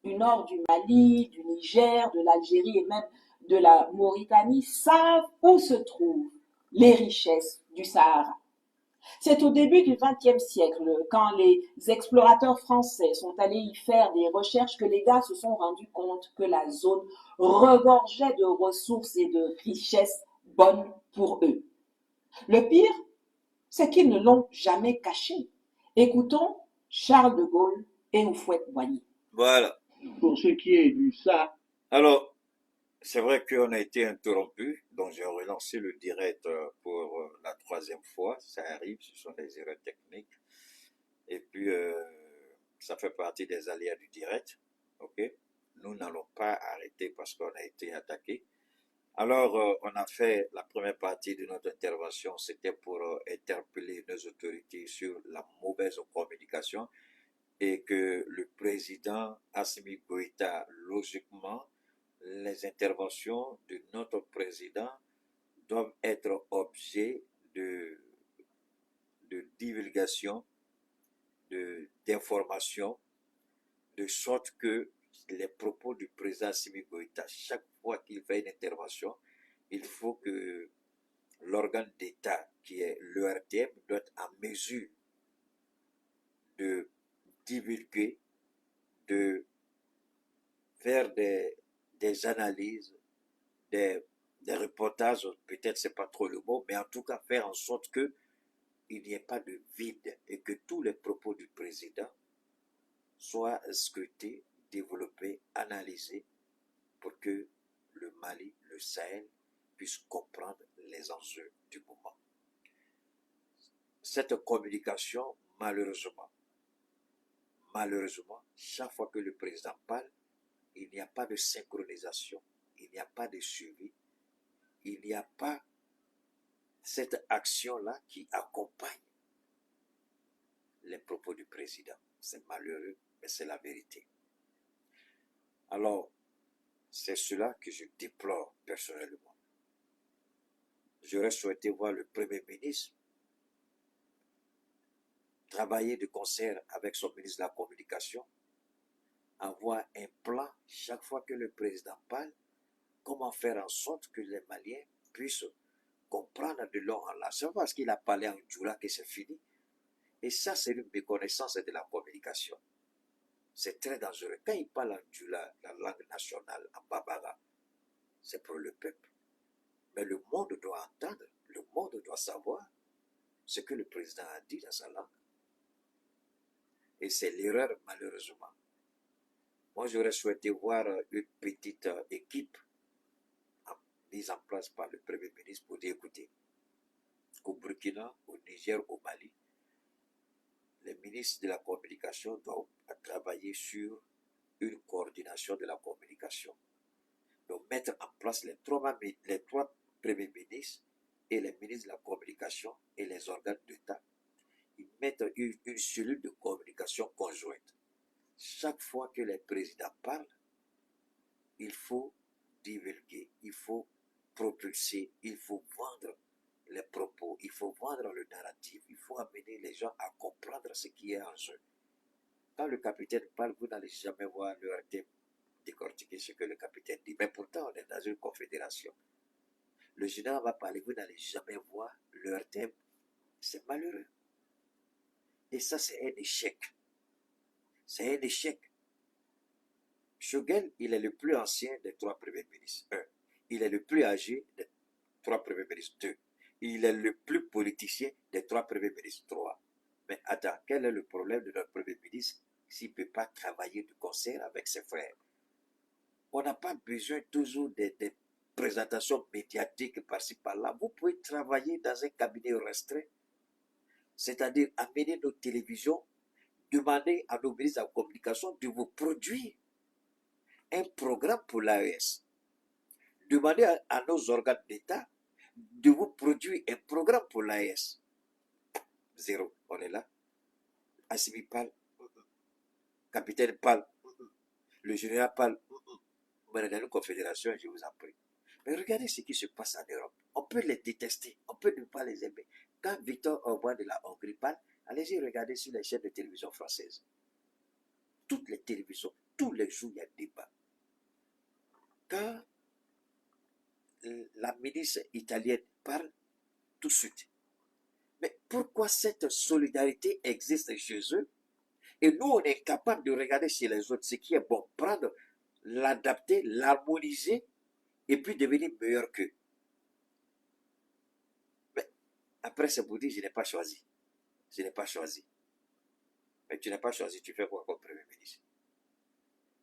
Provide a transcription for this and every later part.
du nord du Mali, du Niger, de l'Algérie et même de la Mauritanie savent où se trouvent les richesses du Sahara. C'est au début du XXe siècle, quand les explorateurs français sont allés y faire des recherches, que les gars se sont rendus compte que la zone regorgeait de ressources et de richesses bonnes pour eux. Le pire, c'est qu'ils ne l'ont jamais caché. Écoutons Charles de Gaulle et Houphouët-Boigny. Voilà. Pour ce qui est du ça. Alors, c'est vrai qu'on a été interrompu, donc j'ai relancé le direct pour la troisième fois. Ça arrive, ce sont des erreurs techniques. Et puis, ça fait partie des aléas du direct. Ok? Nous n'allons pas arrêter parce qu'on a été attaqué. Alors, on a fait la première partie de notre intervention, c'était pour interpeller nos autorités sur la mauvaise communication et que le président Assimi Goïta, logiquement, les interventions de notre président doivent être objet de divulgation, d'information, de sorte que les propos du président Assimi Goïta, chaque fois qu'il fait une intervention, il faut que l'organe d'État qui est l'ERTM doit être en mesure de divulguer, de faire des analyses, des reportages, peut-être c'est pas trop le mot, mais en tout cas faire en sorte que il n'y ait pas de vide et que tous les propos du président soient scrutés, développés, analysés pour que le Mali, le Sahel puisse comprendre les enjeux du moment. Cette communication, malheureusement, chaque fois que le président parle, il n'y a pas de synchronisation, il n'y a pas de suivi, il n'y a pas cette action-là qui accompagne les propos du président. C'est malheureux, mais c'est la vérité. Alors, c'est cela que je déplore personnellement. J'aurais souhaité voir le Premier ministre travailler de concert avec son ministre de la Communication, avoir un plan chaque fois que le président parle, comment faire en sorte que les Maliens puissent comprendre de long en large. C'est parce qu'il a parlé en Djoula que c'est fini. Et ça, c'est une méconnaissance de la communication. C'est très dangereux. Quand il parle en Djoula, la langue nationale, en Babara, c'est pour le peuple. Mais le monde doit entendre, le monde doit savoir ce que le président a dit dans sa langue. Et c'est l'erreur, malheureusement. Moi, j'aurais souhaité voir une petite équipe mise en place par le Premier ministre pour dire, écoutez, au Burkina, au Niger, au Mali, les ministres de la communication doivent travailler sur une coordination de la communication. Donc, mettre en place les trois premiers ministres et les ministres de la communication et les organes d'État. Ils mettent une cellule de communication conjointe. Chaque fois que les présidents parlent, il faut divulguer, il faut propulser, il faut vendre les propos, il faut vendre le narratif, il faut amener les gens à comprendre ce qui est en jeu. Quand le capitaine parle, vous n'allez jamais voir le RT décortiquer ce que le capitaine dit. Mais pourtant, on est dans une confédération. Le général va parler, vous n'allez jamais voir le RTM. C'est malheureux. Et ça, c'est un échec. C'est un échec. Choguel, il est le plus ancien des trois premiers ministres. 1. Il est le plus âgé des trois premiers ministres. 2. Il est le plus politicien des trois premiers ministres. 3. Mais attends, quel est le problème de notre premier ministre s'il ne peut pas travailler de concert avec ses frères? On n'a pas besoin toujours des présentations médiatiques par-ci par-là. Vous pouvez travailler dans un cabinet restreint, c'est-à-dire amener nos télévisions, demander à nos ministres de la communication de vous produire un programme pour l'AES. Demandez à nos organes d'État de vous produire un programme pour l'AES. Zéro, on est là. Assimi parle, capitaine parle, le général parle. Vous êtes dans une confédération, je vous en prie. Mais regardez ce qui se passe en Europe. On peut les détester, on peut ne pas les aimer. Quand Victor Orban de la Hongrie parle, allez-y regarder sur les chaînes de télévision françaises. toutes les télévisions, tous les jours, il y a débat. Quand la ministre italienne parle, tout de suite. Mais pourquoi cette solidarité existe chez eux et nous, on est capable de regarder chez les autres ce qui est bon, prendre, l'adapter, l'harmoniser et puis devenir meilleur qu'eux. Mais après, c'est pour dire, je n'ai pas choisi. Je n'ai pas choisi. Mais tu n'as pas choisi, tu fais quoi comme Premier ministre?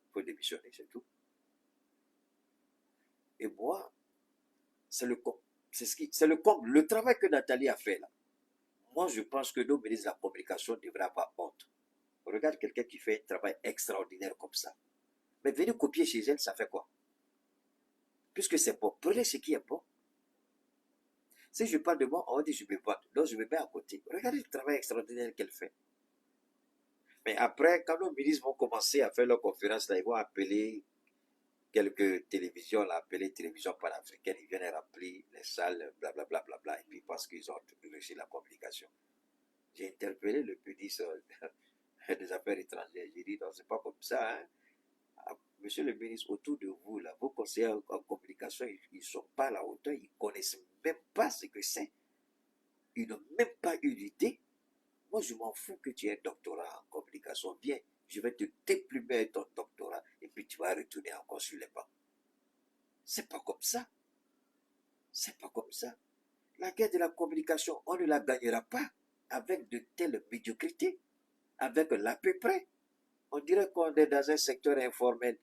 Il faut démissionner, c'est tout. Et moi, c'est le comble. C'est le comble. Le travail que Nathalie a fait là. Moi, je pense que nos ministres de la communication devraient avoir honte. Regarde quelqu'un qui fait un travail extraordinaire comme ça. Mais venir copier chez elle, ça fait quoi? Puisque c'est bon, prenez ce qui est bon. Si je parle de moi, on dit je me bats. Donc je me mets à côté. Regardez le travail extraordinaire qu'elle fait. Mais après, quand nos ministres vont commencer à faire leur conférence, là, ils vont appeler quelques télévisions, là, appeler télévision panafricaine, ils viennent remplir les salles, blablabla, bla, bla, bla, et puis parce qu'ils ont réussi la communication. J'ai interpellé le ministre des Affaires étrangères. J'ai dit, non, c'est pas comme ça. Hein. Monsieur le ministre, autour de vous, là, vos conseillers en communication, ils ne sont pas à la hauteur, ils ne connaissent même pas ce que c'est. Ils n'ont même pas eu l'idée. Moi, je m'en fous que tu aies un doctorat en communication. Viens, je vais te déplumer ton doctorat et puis tu vas retourner encore sur les bancs. C'est pas comme ça. C'est pas comme ça. La guerre de la communication, on ne la gagnera pas avec de telles médiocrités, avec l'à peu près. On dirait qu'on est dans un secteur informel,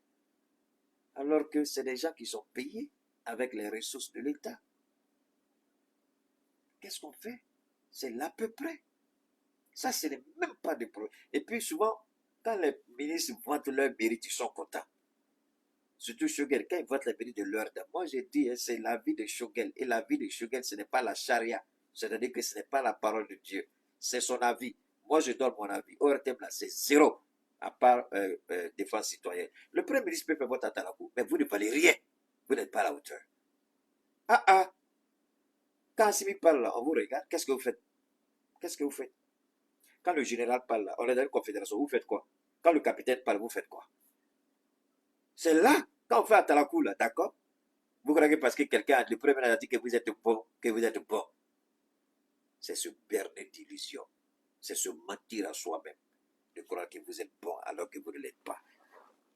alors que c'est des gens qui sont payés avec les ressources de l'État. Qu'est-ce qu'on fait? C'est l'à peu près. Ça, ce n'est même pas de problème. Et puis souvent, quand les ministres vantent leur mérite, ils sont contents. Surtout Shogel, quand ils vantent les mérites de leur dame. Moi, j'ai dit, c'est la vie de Shogel. Et la vie de Shogel, ce n'est pas la charia. C'est-à-dire que ce n'est pas la parole de Dieu. C'est son avis. Moi, je donne mon avis. ORTM, là, c'est zéro. À part défense citoyenne. Le Premier ministre peut faire votre atalakou, mais vous ne valez rien. Vous n'êtes pas à la hauteur. Ah ah. Quand Assimi parle là, on vous regarde, qu'est-ce que vous faites? Qu'est-ce que vous faites? Quand le général parle là, on est dans une confédération, vous faites quoi? Quand le capitaine parle, vous faites quoi? C'est là, quand on fait atalakou là, d'accord? Vous croyez que parce que quelqu'un, le premier a dit que vous êtes bon, que vous êtes bon. C'est se berner d'illusion. C'est se mentir à soi-même. De croire que vous êtes bon alors que vous ne l'êtes pas.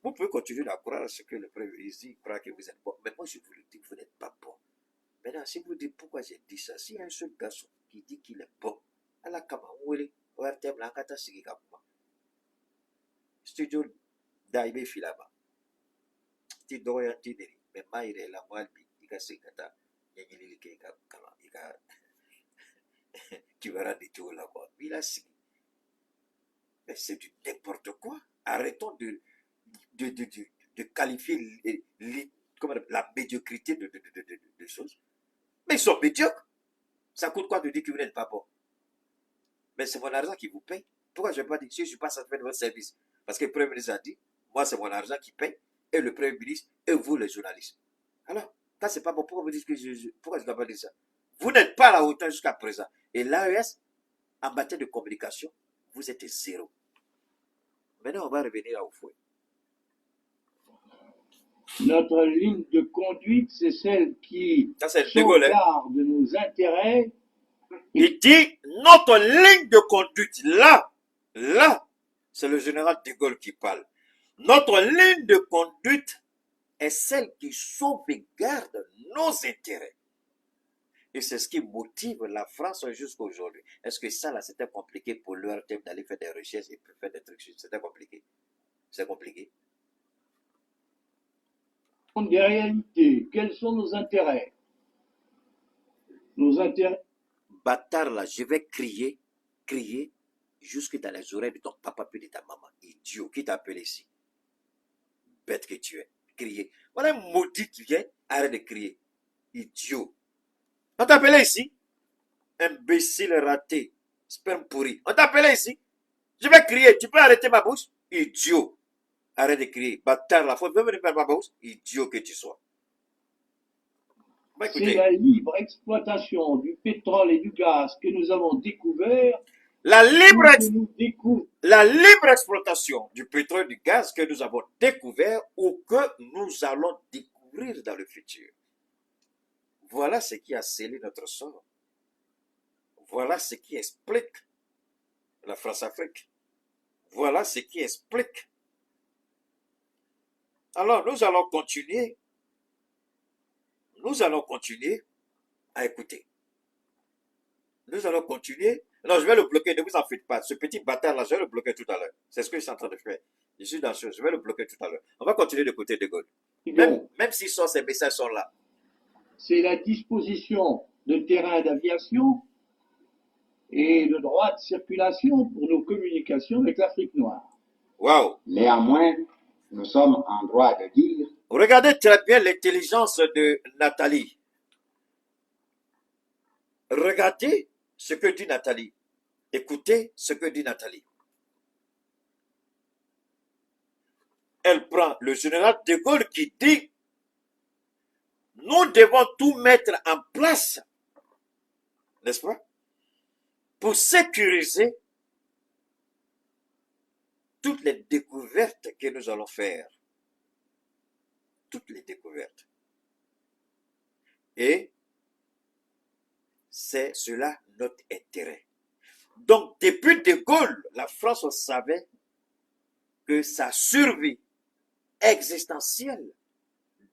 Vous pouvez continuer à croire à ce que le Premier ministre dit, croire que vous êtes bon. Mais moi, je vous le dis, vous n'êtes pas bon. Maintenant, si vous dites pourquoi j'ai dit ça, s'il y a un seul garçon qui dit qu'il est bon, à la Kamawele, ORTM, la Kata Sigikapuma, studio d'Aïbe Filama, ti doya tidiri, mais maïre la moalbi, ika Sigata, Yagilike, ika, tu verras des tours là-bas. Il a signé. Mais c'est du n'importe quoi. Arrêtons de qualifier la médiocrité de choses. Mais ils sont médiocres. Ça coûte quoi de dire que vous n'êtes pas bon? Mais c'est mon argent qui vous paye. Pourquoi je ne vais pas dire si je ne suis pas satisfait de votre service? Parce que le Premier ministre a dit, moi c'est mon argent qui paye, et le Premier ministre, et vous les journalistes. Alors, quand c'est pas bon, pourquoi vous dites que pourquoi je ne dois pas dire ça? Vous n'êtes pas à la hauteur jusqu'à présent. Et l'AES, en matière de communication, vous êtes zéro. Maintenant, on va revenir au fouet. Notre ligne de conduite, c'est celle qui Ça, c'est De Gaulle, hein. sauvegarde nos intérêts. Il dit, notre ligne de conduite, là, c'est le général De Gaulle qui parle. Notre ligne de conduite est celle qui sauvegarde nos intérêts. Et c'est ce qui motive la France jusqu'à aujourd'hui. Est-ce que ça, là, c'était compliqué pour l'ORTM d'aller faire des recherches et faire des trucs? C'était compliqué. C'est compliqué. Des réalités. Quels sont nos intérêts? Nos intérêts. Bâtard, là, je vais crier jusque dans les oreilles de ton papa puis de ta maman. Idiot, qui t'a appelé ici? Bête que tu es. Crier. Voilà un maudit qui vient, arrête de crier. Idiot. On t'a appelé ici? Imbécile raté. Sperme pourri. On t'a appelé ici? Je vais crier. Tu peux arrêter ma bouche? Idiot. Arrête de crier. Bâtard, là, faut venir faire ma bouche. Idiot que tu sois. C'est la libre exploitation du pétrole et du gaz que nous avons découvert La libre, que nous découvrons la libre exploitation du pétrole et du gaz que nous avons découvert ou que nous allons découvrir dans le futur. Voilà ce qui a scellé notre sort. Voilà ce qui explique la France-Afrique. Voilà ce qui explique. Alors, nous allons continuer à écouter. Nous allons continuer. Non, je vais le bloquer, ne vous en faites pas. Ce petit bâtard-là, je vais le bloquer tout à l'heure. C'est ce que je suis en train de faire. Je suis dans ce, je vais le bloquer tout à l'heure. On va continuer d'écouter De Gaulle. Même si ces messages sont là. C'est la disposition de terrain d'aviation et de droit de circulation pour nos communications avec l'Afrique noire. Waouh! Néanmoins, nous sommes en droit de dire Regardez très bien l'intelligence de Nathalie. Regardez ce que dit Nathalie. Écoutez ce que dit Nathalie. Elle prend le général de Gaulle qui dit nous devons tout mettre en place, n'est-ce pas, pour sécuriser toutes les découvertes que nous allons faire. Toutes les découvertes. Et c'est cela notre intérêt. Donc, depuis De Gaulle, la France savait que sa survie existentielle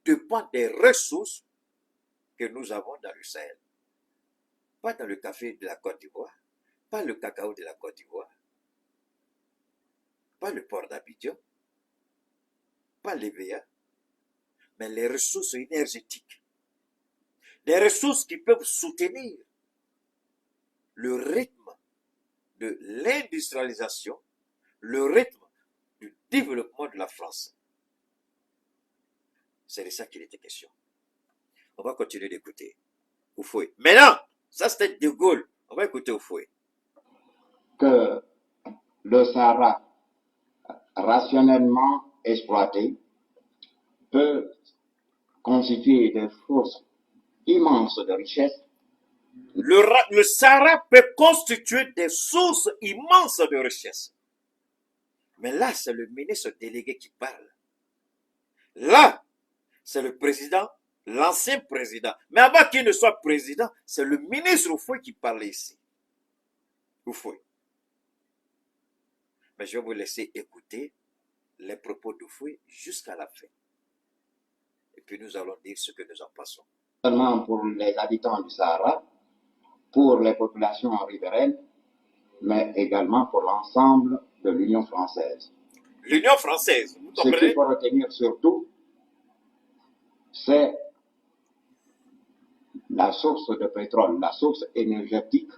dépend des ressources que nous avons dans le Sahel. Pas dans le café de la Côte d'Ivoire, pas le cacao de la Côte d'Ivoire, pas le port d'Abidjan, pas l'EVA, mais les ressources énergétiques. Des ressources qui peuvent soutenir le rythme de l'industrialisation, le rythme du développement de la France. C'est de ça qu'il était question. On va continuer d'écouter Houphouët. Maintenant, ça c'était De Gaulle. On va écouter Houphouët. que le Sahara, rationnellement exploité, peut constituer des sources immenses de richesse. Le Sahara peut constituer des sources immenses de richesse. Mais là, c'est le ministre délégué qui parle. Là, c'est le président, l'ancien président. Mais avant qu'il ne soit président, c'est le ministre Houphouët qui parle ici. Houphouët. Mais je vais vous laisser écouter les propos d'Houphouët jusqu'à la fin. Et puis nous allons dire ce que nous en pensons. Seulement pour les habitants du Sahara, pour les populations riveraines, mais également pour l'ensemble de l'Union française. L'Union française, vous Ce qu'il comprenez? faut retenir surtout, c'est la source de pétrole, la source énergétique,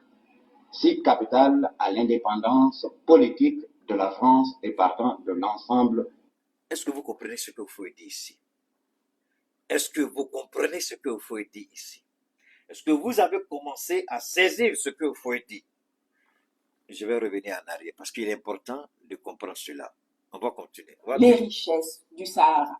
si capitale à l'indépendance politique de la France et partant de l'ensemble. Est-ce que vous comprenez ce que Houphouët dit ici? Est-ce que vous comprenez ce que Houphouët dit ici? Est-ce que vous avez commencé à saisir ce que Houphouët dit? Je vais revenir en arrière parce qu'il est important de comprendre cela. On va continuer. Les richesses du Sahara.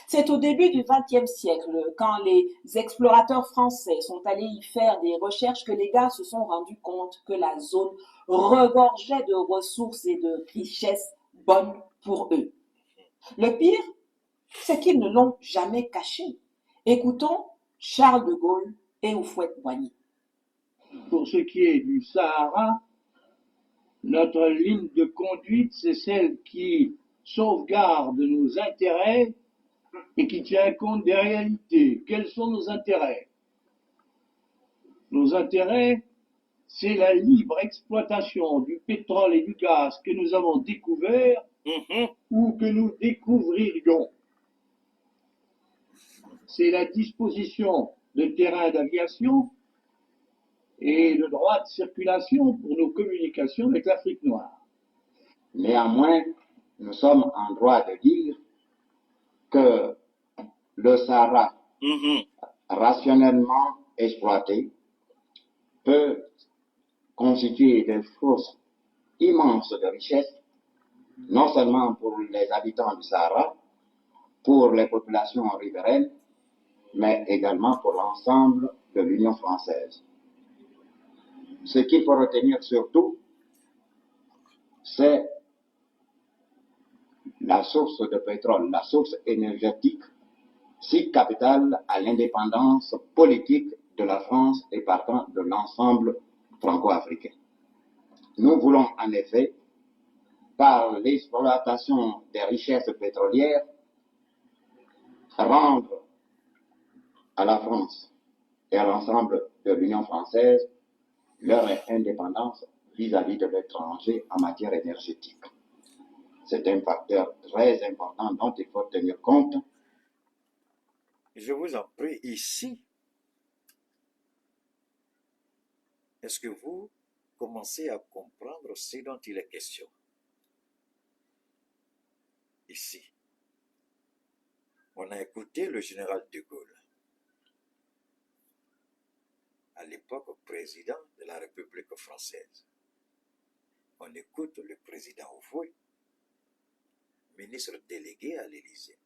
C'est au début du XXe siècle, quand les explorateurs français sont allés y faire des recherches, que les gars se sont rendus compte que la zone regorgeait de ressources et de richesses bonnes pour eux. Le pire, c'est qu'ils ne l'ont jamais caché. Écoutons Charles de Gaulle et Houphouët-Boigny. Pour ce qui est du Sahara, notre ligne de conduite, c'est celle qui sauvegarde nos intérêts et qui tient compte des réalités. Quels sont nos intérêts? Nos intérêts, c'est la libre exploitation du pétrole et du gaz que nous avons découvert ou que nous découvririons. C'est la disposition de terrain d'aviation et de droit de circulation pour nos communications avec l'Afrique noire. Néanmoins, nous sommes en droit de dire que le Sahara, rationnellement exploité, peut constituer des sources immenses de richesse, non seulement pour les habitants du Sahara, pour les populations riveraines, mais également pour l'ensemble de l'Union française. Ce qu'il faut retenir surtout, c'est la source de pétrole, la source énergétique, si capitale à l'indépendance politique de la France et partant de l'ensemble franco-africain. Nous voulons en effet, par l'exploitation des richesses pétrolières, rendre à la France et à l'ensemble de l'Union française leur indépendance vis-à-vis de l'étranger en matière énergétique. C'est un facteur très important dont il faut tenir compte. Je vous en prie, ici, est-ce que vous commencez à comprendre ce dont il est question? Ici, on a écouté le général de Gaulle, à l'époque président de la République française. On écoute le président Houphouët, ministre délégué à l'Élysée.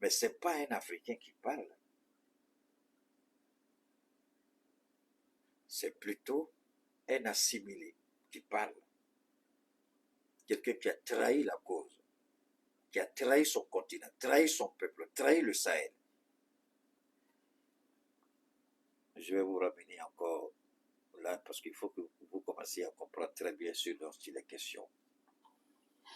Mais ce n'est pas un Africain qui parle. C'est plutôt un assimilé qui parle. Quelqu'un qui a trahi la cause, qui a trahi son continent, trahi son peuple, trahi le Sahel. Je vais vous ramener encore là parce qu'il faut que vous commenciez à comprendre très bien ce dont il est question.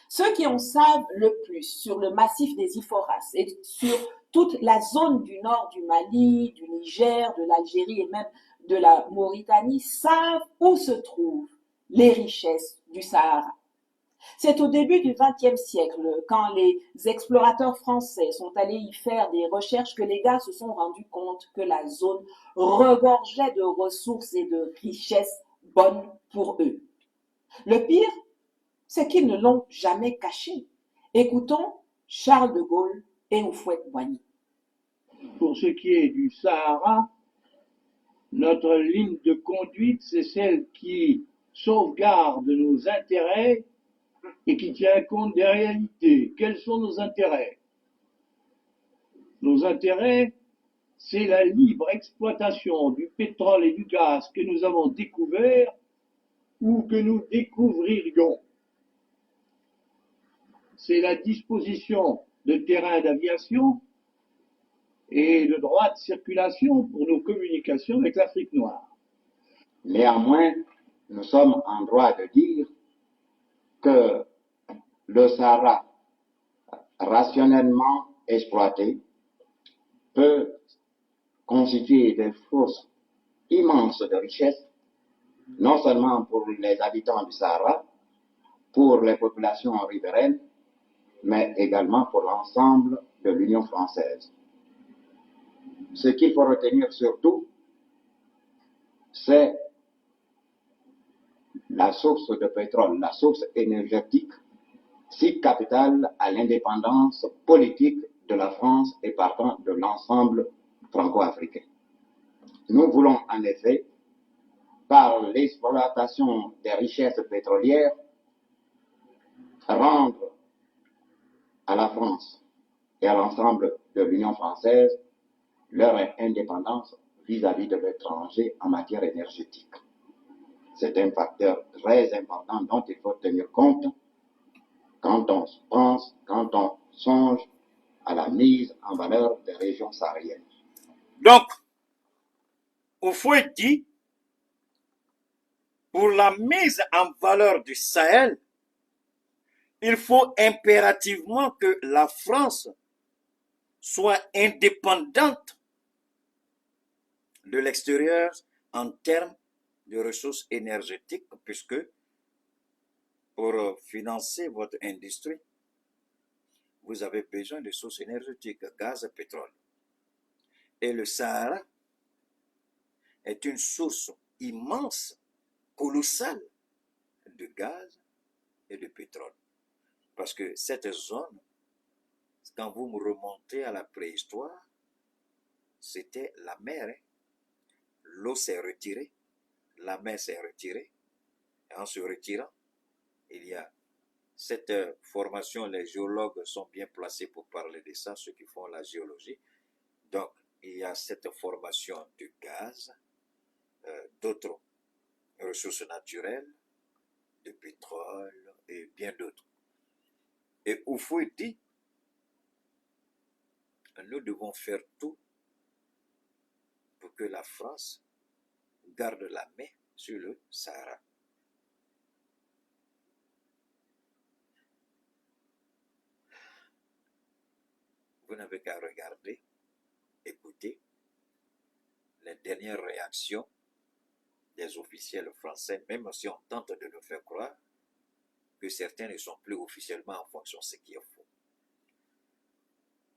Ceux qui en savent le plus sur le massif des Iphoras et sur toute la zone du nord du Mali, du Niger, de l'Algérie et même de la Mauritanie savent où se trouvent les richesses du Sahara. C'est au début du XXe siècle, quand les explorateurs français sont allés y faire des recherches, que les gars se sont rendus compte que la zone regorgeait de ressources et de richesses bonnes pour eux. Le pire, c'est qu'ils ne l'ont jamais caché. Écoutons Charles de Gaulle et Houphouët-Boigny. Pour ce qui est du Sahara, notre ligne de conduite, c'est celle qui sauvegarde nos intérêts et qui tient compte des réalités. Quels sont nos intérêts? Nos intérêts, c'est la libre exploitation du pétrole et du gaz que nous avons découvert ou que nous découvririons. C'est la disposition de terrains d'aviation et le droit de circulation pour nos communications avec l'Afrique noire. Néanmoins, nous sommes en droit de dire que le Sahara, rationnellement exploité, peut constituer des sources immenses de richesses, non seulement pour les habitants du Sahara, pour les populations riveraines, mais également pour l'ensemble de l'Union française. Ce qu'il faut retenir surtout, c'est la source de pétrole, la source énergétique, si capitale à l'indépendance politique de la France et partant de l'ensemble franco-africain. Nous voulons en effet, par l'exploitation des richesses pétrolières, rendre à la France et à l'ensemble de l'Union française leur indépendance vis-à-vis de l'étranger en matière énergétique. C'est un facteur très important dont il faut tenir compte quand on pense, quand on songe à la mise en valeur des régions sahariennes. Donc, Houphouët dit, pour la mise en valeur du Sahel, il faut impérativement que la France soit indépendante de l'extérieur en termes de ressources énergétiques, puisque pour financer votre industrie, vous avez besoin de sources énergétiques, gaz et pétrole. Et le Sahara est une source immense, colossale de gaz et de pétrole. Parce que cette zone, quand vous me remontez à la préhistoire, c'était la mer. Hein? L'eau s'est retirée, la mer s'est retirée. Et en se retirant, il y a cette formation, les géologues sont bien placés pour parler de ça, ceux qui font la géologie. Donc, il y a cette formation du gaz, d'autres ressources naturelles, de pétrole et bien d'autres. Et Houphouët dit, nous devons faire tout pour que la France garde la main sur le Sahara. Vous n'avez qu'à regarder, écouter les dernières réactions des officiels français, même si on tente de nous faire croire que certains ne sont plus officiellement en fonction, ce qui est faux.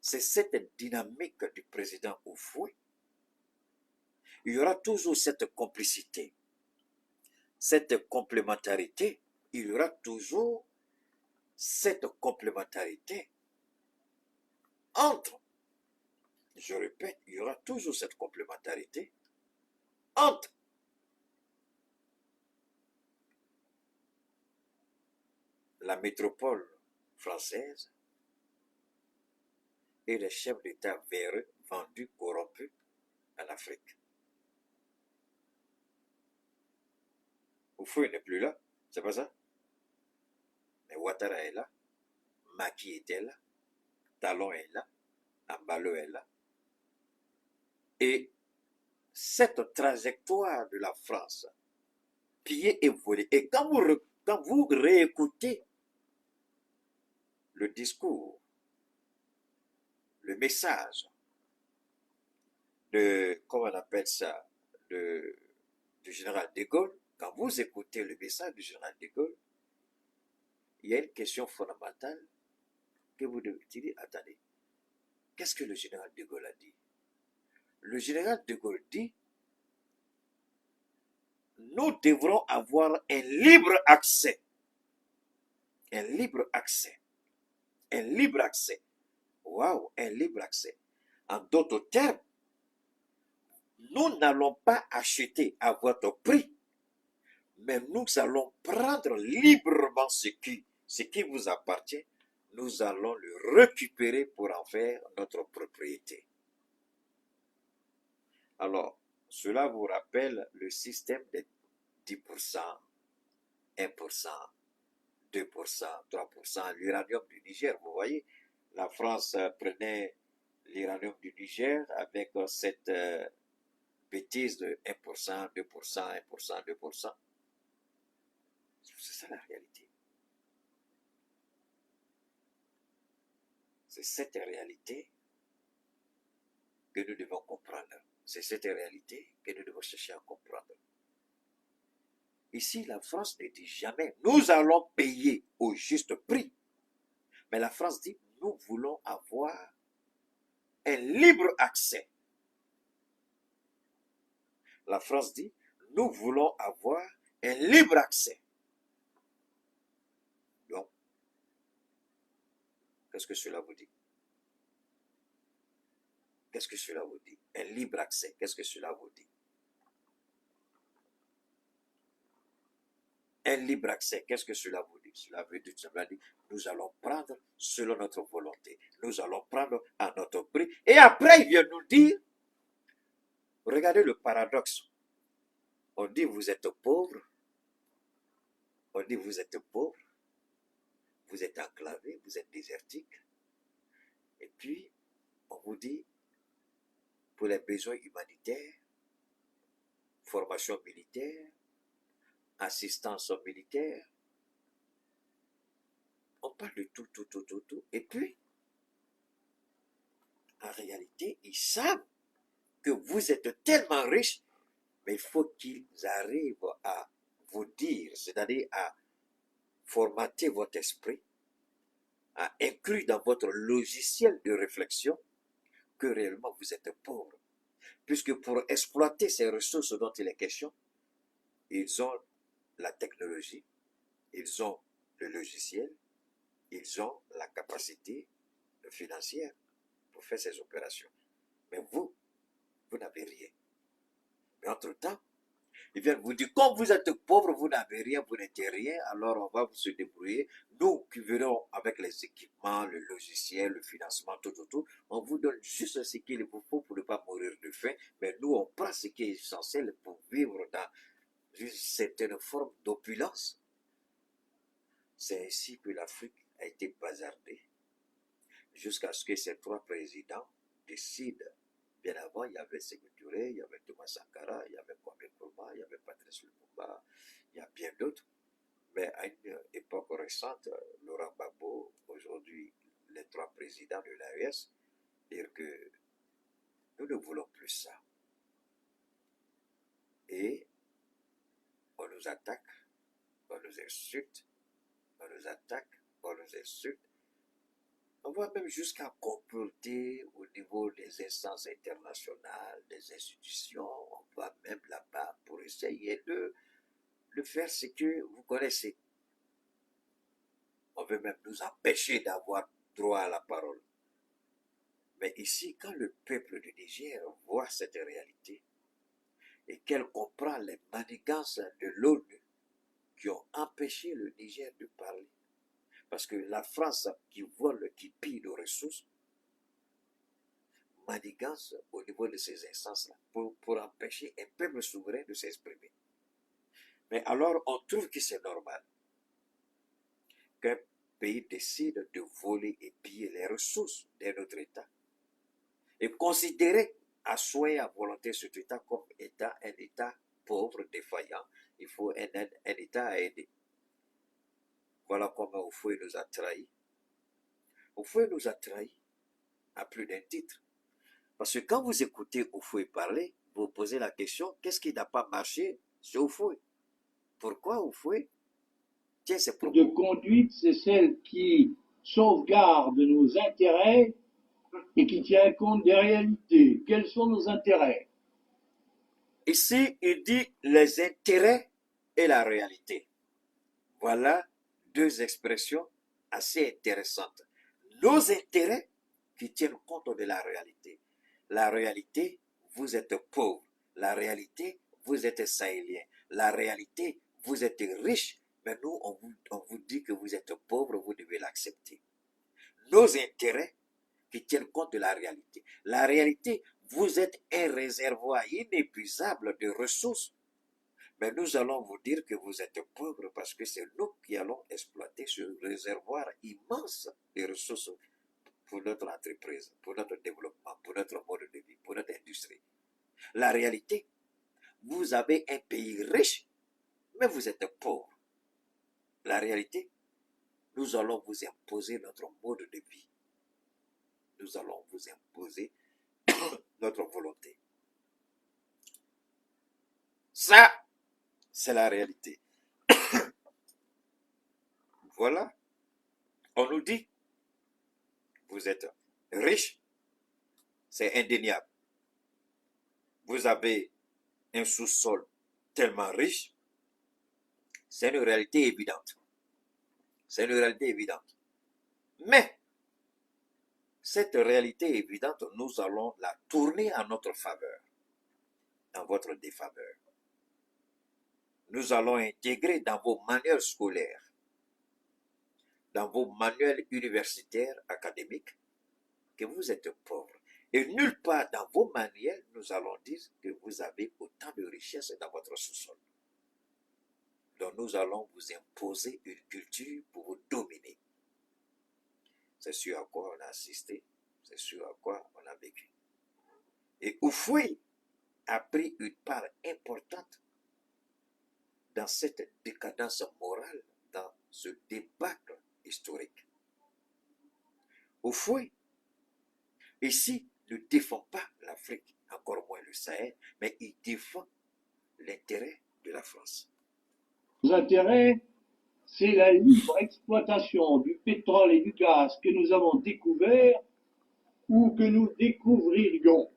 C'est cette dynamique du président Houphouët. Il y aura toujours cette complicité, cette complémentarité. Il y aura toujours cette complémentarité entre, je répète, il y aura toujours cette complémentarité entre la métropole française et les chefs d'État véreux, vendus, corrompus en Afrique. Houphouët n'est plus là, c'est pas ça? Mais Ouattara est là, Macky était là, Talon est là, Ambalo est là. Et cette trajectoire de la France, pillée et volée, et quand vous réécoutez le discours, le message de, comment on appelle ça, du général de Gaulle, quand vous écoutez le message du général de Gaulle, il y a une question fondamentale que vous devez dire, attendez, qu'est-ce que le général de Gaulle a dit? Le général de Gaulle dit, nous devrons avoir un libre accès. Un libre accès. Un libre accès. Waouh, un libre accès. En d'autres termes, nous n'allons pas acheter à votre prix, mais nous allons prendre librement ce qui vous appartient. Nous allons le récupérer pour en faire notre propriété. Alors, cela vous rappelle le système des 10%, 1%, 2%, 3%, l'uranium du Niger. Vous voyez, la France prenait l'uranium du Niger avec cette bêtise de 1%, 2%, 1%, 2%. C'est ça la réalité. C'est cette réalité que nous devons comprendre. C'est cette réalité que nous devons chercher à comprendre. Ici, la France ne dit jamais, nous allons payer au juste prix. Mais la France dit, nous voulons avoir un libre accès. La France dit, nous voulons avoir un libre accès. Donc, qu'est-ce que cela vous dit? Qu'est-ce que cela vous dit? Un libre accès, qu'est-ce que cela vous dit? Un libre accès, qu'est-ce que cela vous dit? Cela veut dire, nous allons prendre selon notre volonté. Nous allons prendre à notre prix. Et après, il vient nous dire, regardez le paradoxe. On dit, vous êtes pauvre. On dit, vous êtes pauvre. Vous êtes enclavé, vous êtes désertique. Et puis, on vous dit, pour les besoins humanitaires, formation militaire, assistance militaire, on parle de tout. Et puis, en réalité, ils savent que vous êtes tellement riches, mais il faut qu'ils arrivent à vous dire, c'est-à-dire à formater votre esprit, à inclure dans votre logiciel de réflexion que réellement vous êtes pauvre. Puisque pour exploiter ces ressources dont il est question, ils ont la technologie, ils ont le logiciel, ils ont la capacité financière pour faire ces opérations. Mais vous n'avez rien. Mais entre-temps, ils viennent vous dire, comme vous êtes pauvre, vous n'avez rien, vous n'êtes rien, alors on va vous se débrouiller. Nous qui verrons avec les équipements, le logiciel, le financement, tout, on vous donne juste ce qu'il vous faut pour ne pas mourir de faim, mais nous on prend ce qui est essentiel pour vivre dans une certaine forme d'opulence. C'est ainsi que l'Afrique a été bazardée jusqu'à ce que ces trois présidents décident. Bien avant, il y avait Sékou Touré, il y avait Thomas Sankara, il y avait Kwame Nkrumah, il y avait Patrice Lumumba, il y a bien d'autres. Mais à une époque récente, Laurent Gbagbo, aujourd'hui les trois présidents de l'AES, dire que nous ne voulons plus ça. Et on nous attaque, on nous insulte, on nous attaque, on nous insulte. On va même jusqu'à comploter au niveau des instances internationales, des institutions. On va même là-bas pour essayer de faire ce que vous connaissez. On veut même nous empêcher d'avoir droit à la parole. Mais ici, quand le peuple du Niger voit cette réalité et qu'elle comprend les manigances de l'ONU qui ont empêché le Niger de parler, parce que la France qui vole, qui pille nos ressources, manigance au niveau de ces instances-là pour empêcher un peuple souverain de s'exprimer. Mais alors, on trouve que c'est normal qu'un pays décide de voler et piller les ressources de notre État et considérer à souhait et à volonté cet État comme un État pauvre, défaillant. Il faut un État à aider. Voilà comment Oufoué nous a trahis. Oufoué nous a trahis à plus d'un titre. Parce que quand vous écoutez Oufoué parler, vous vous posez la question, qu'est-ce qui n'a pas marché chez Oufoué? Pourquoi Oufoué tient ses propos? De conduite, c'est celle qui sauvegarde nos intérêts et qui tient compte des réalités. Quels sont nos intérêts? Ici, il dit les intérêts et la réalité. Voilà deux expressions assez intéressantes. Nos intérêts qui tiennent compte de la réalité. La réalité, vous êtes pauvre. La réalité, vous êtes sahélien. La réalité, vous êtes riche. Mais nous, on vous dit que vous êtes pauvre, vous devez l'accepter. Nos intérêts qui tiennent compte de la réalité. La réalité, vous êtes un réservoir inépuisable de ressources. Mais nous allons vous dire que vous êtes pauvre parce que c'est nous qui allons exploiter ce réservoir immense de ressources pour notre entreprise, pour notre développement, pour notre mode de vie, pour notre industrie. La réalité, vous avez un pays riche, mais vous êtes pauvre. La réalité, nous allons vous imposer notre mode de vie. Nous allons vous imposer notre volonté. Ça, c'est la réalité. Voilà. On nous dit, vous êtes riche, c'est indéniable. Vous avez un sous-sol tellement riche, c'est une réalité évidente. C'est une réalité évidente. Mais, cette réalité évidente, nous allons la tourner en notre faveur, en votre défaveur. Nous allons intégrer dans vos manuels scolaires, dans vos manuels universitaires, académiques, que vous êtes pauvre. Et nulle part dans vos manuels, nous allons dire que vous avez autant de richesses dans votre sous-sol. Donc nous allons vous imposer une culture pour vous dominer. C'est ce à quoi on a assisté, c'est ce à quoi on a vécu. Et Oufoué a pris une part importante dans cette décadence morale, dans ce débâcle historique. Oufoué, ici, ne défend pas l'Afrique, encore moins le Sahel, mais il défend l'intérêt de la France. Nos intérêts, c'est la libre exploitation du pétrole et du gaz que nous avons découvert ou que nous découvririons.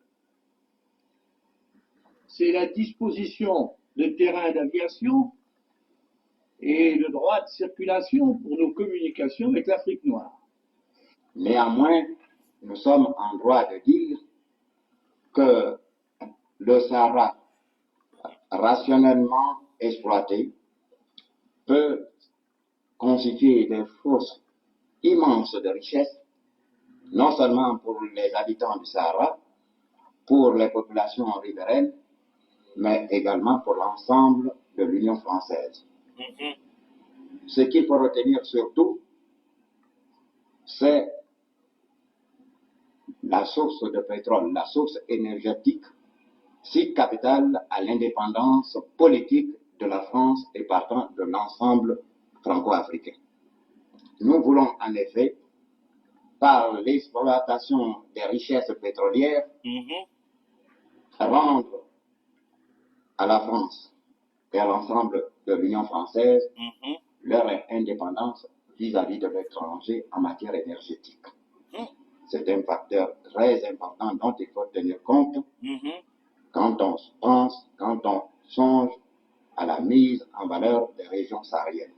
C'est la disposition de terrains d'aviation et le droit de circulation pour nos communications avec l'Afrique noire. Néanmoins, nous sommes en droit de dire que le Sahara, rationnellement exploité, peut constituer des sources immenses de richesses, non seulement pour les habitants du Sahara, pour les populations riveraines, mais également pour l'ensemble de l'Union française. ce qu'il faut retenir surtout, c'est la source de pétrole, la source énergétique, si capitale à l'indépendance politique de la France et partant de l'ensemble franco-africain. Nous voulons en effet, par l'exploitation des richesses pétrolières, rendre à la France et à l'ensemble de l'Union française leur indépendance vis-à-vis de l'étranger en matière énergétique. C'est un facteur très important dont il faut tenir compte quand on pense, quand on songe à la mise en valeur des régions sahariennes.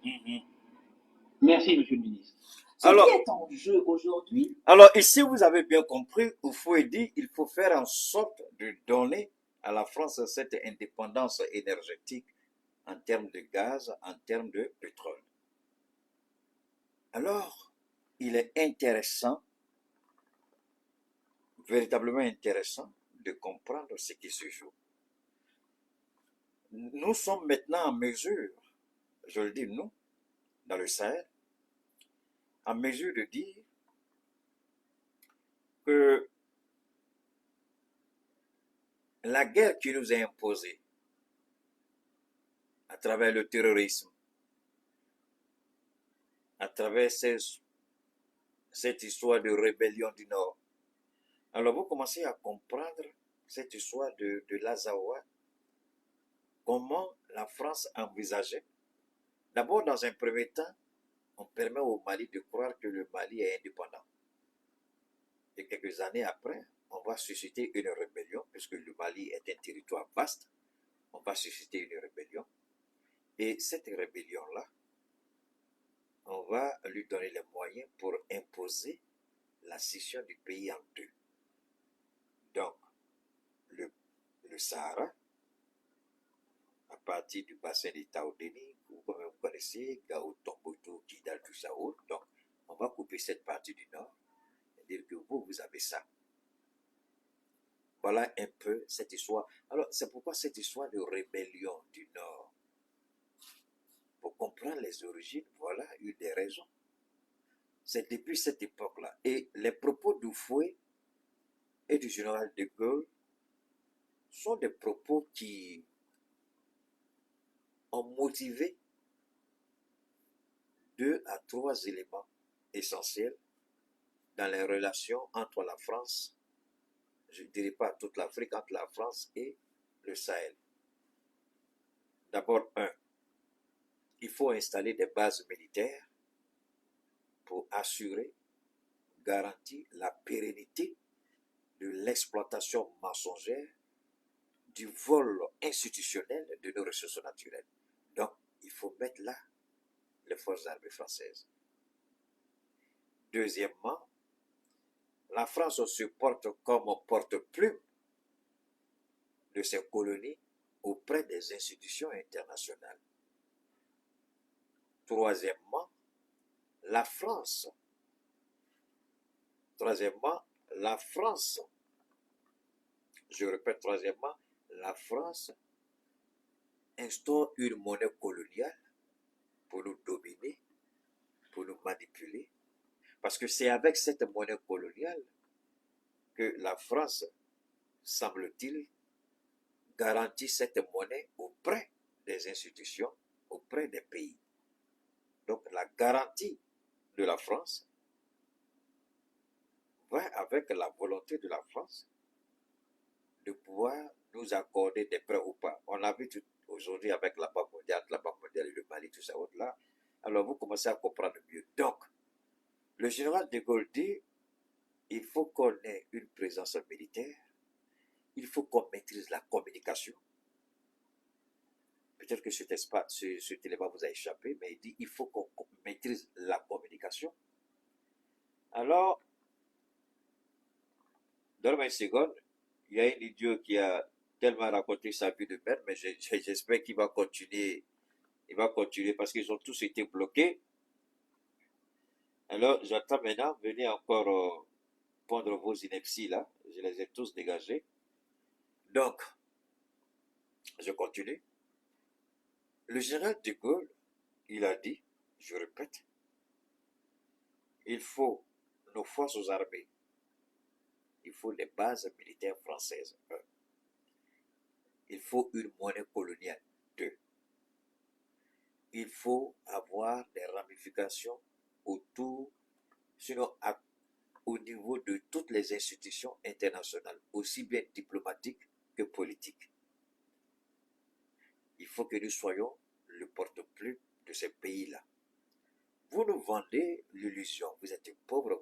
Merci, Monsieur le ministre. Ce Alors- qui est en jeu aujourd'hui, Alors ici, vous avez bien compris, Houphouët dit il faut faire en sorte de donner à la France cette indépendance énergétique en termes de gaz, en termes de pétrole. Alors, il est intéressant, véritablement intéressant, de comprendre ce qui se joue. Nous sommes maintenant en mesure, je le dis nous, dans le Sahel, en mesure de dire que la guerre qui nous est imposée à travers le terrorisme, à travers cette histoire de rébellion du Nord, alors vous commencez à comprendre cette histoire de l'Azawad, comment la France envisageait. D'abord, dans un premier temps, on permet au Mali de croire que le Mali est indépendant. Et quelques années après, on va susciter une rébellion, puisque le Mali est un territoire vaste, on va susciter une rébellion. Et cette rébellion-là, on va lui donner les moyens pour imposer la scission du pays en deux. Donc, le Sahara, à partir du bassin des Taoudéni, comme vous connaissez, Gao, Tombouctou, Kidal, tout ça, donc on va couper cette partie du nord et dire que vous avez ça. Voilà un peu cette histoire. Alors, c'est pourquoi cette histoire de rébellion du nord, pour comprendre les origines, voilà une des raisons. C'est depuis cette époque-là. Et les propos d'Houphouët et du général de Gaulle sont des propos qui ont motivé 2 à 3 éléments essentiels dans les relations entre la France, je ne dirais pas toute l'Afrique, entre la France et le Sahel. D'abord, il faut installer des bases militaires pour assurer, garantir la pérennité de l'exploitation mensongère, du vol institutionnel de nos ressources naturelles. Donc, il faut mettre là les forces armées françaises. Deuxièmement, la France se porte comme porte-plume de ses colonies auprès des institutions internationales. Troisièmement, la France je répète, troisièmement, la France instaure une monnaie coloniale pour nous dominer, pour nous manipuler, parce que c'est avec cette monnaie coloniale que la France, semble-t-il, garantit cette monnaie auprès des institutions, auprès des pays. Donc la garantie de la France va avec la volonté de la France de pouvoir nous accorder des prêts ou pas. On l'a vu aujourd'hui avec la Banque mondiale et le Mali, tout ça, là. Alors vous commencez à comprendre mieux. Donc, le général de Gaulle dit, il faut qu'on ait une présence militaire, il faut qu'on maîtrise la communication. Peut-être que cet élément vous a échappé, mais il dit, il faut qu'on maîtrise la communication. Alors, dans 20 secondes, il y a un idiot qui a tellement raconté sa vie de peine, mais j'espère qu'il va continuer. Il va continuer parce qu'ils ont tous été bloqués. Alors, j'attends maintenant, venez encore prendre vos inepties là. Je les ai tous dégagés. Donc, je continue. Le général de Gaulle, il a dit, Je répète, il faut nos forces armées, il faut les bases militaires françaises. 1. Il faut une monnaie coloniale. 2. Il faut avoir des ramifications autour, sinon au niveau de toutes les institutions internationales, aussi bien diplomatiques que politiques. Il faut que nous soyons le porte-plume de ces pays-là. Vous nous vendez l'illusion. Vous êtes pauvres,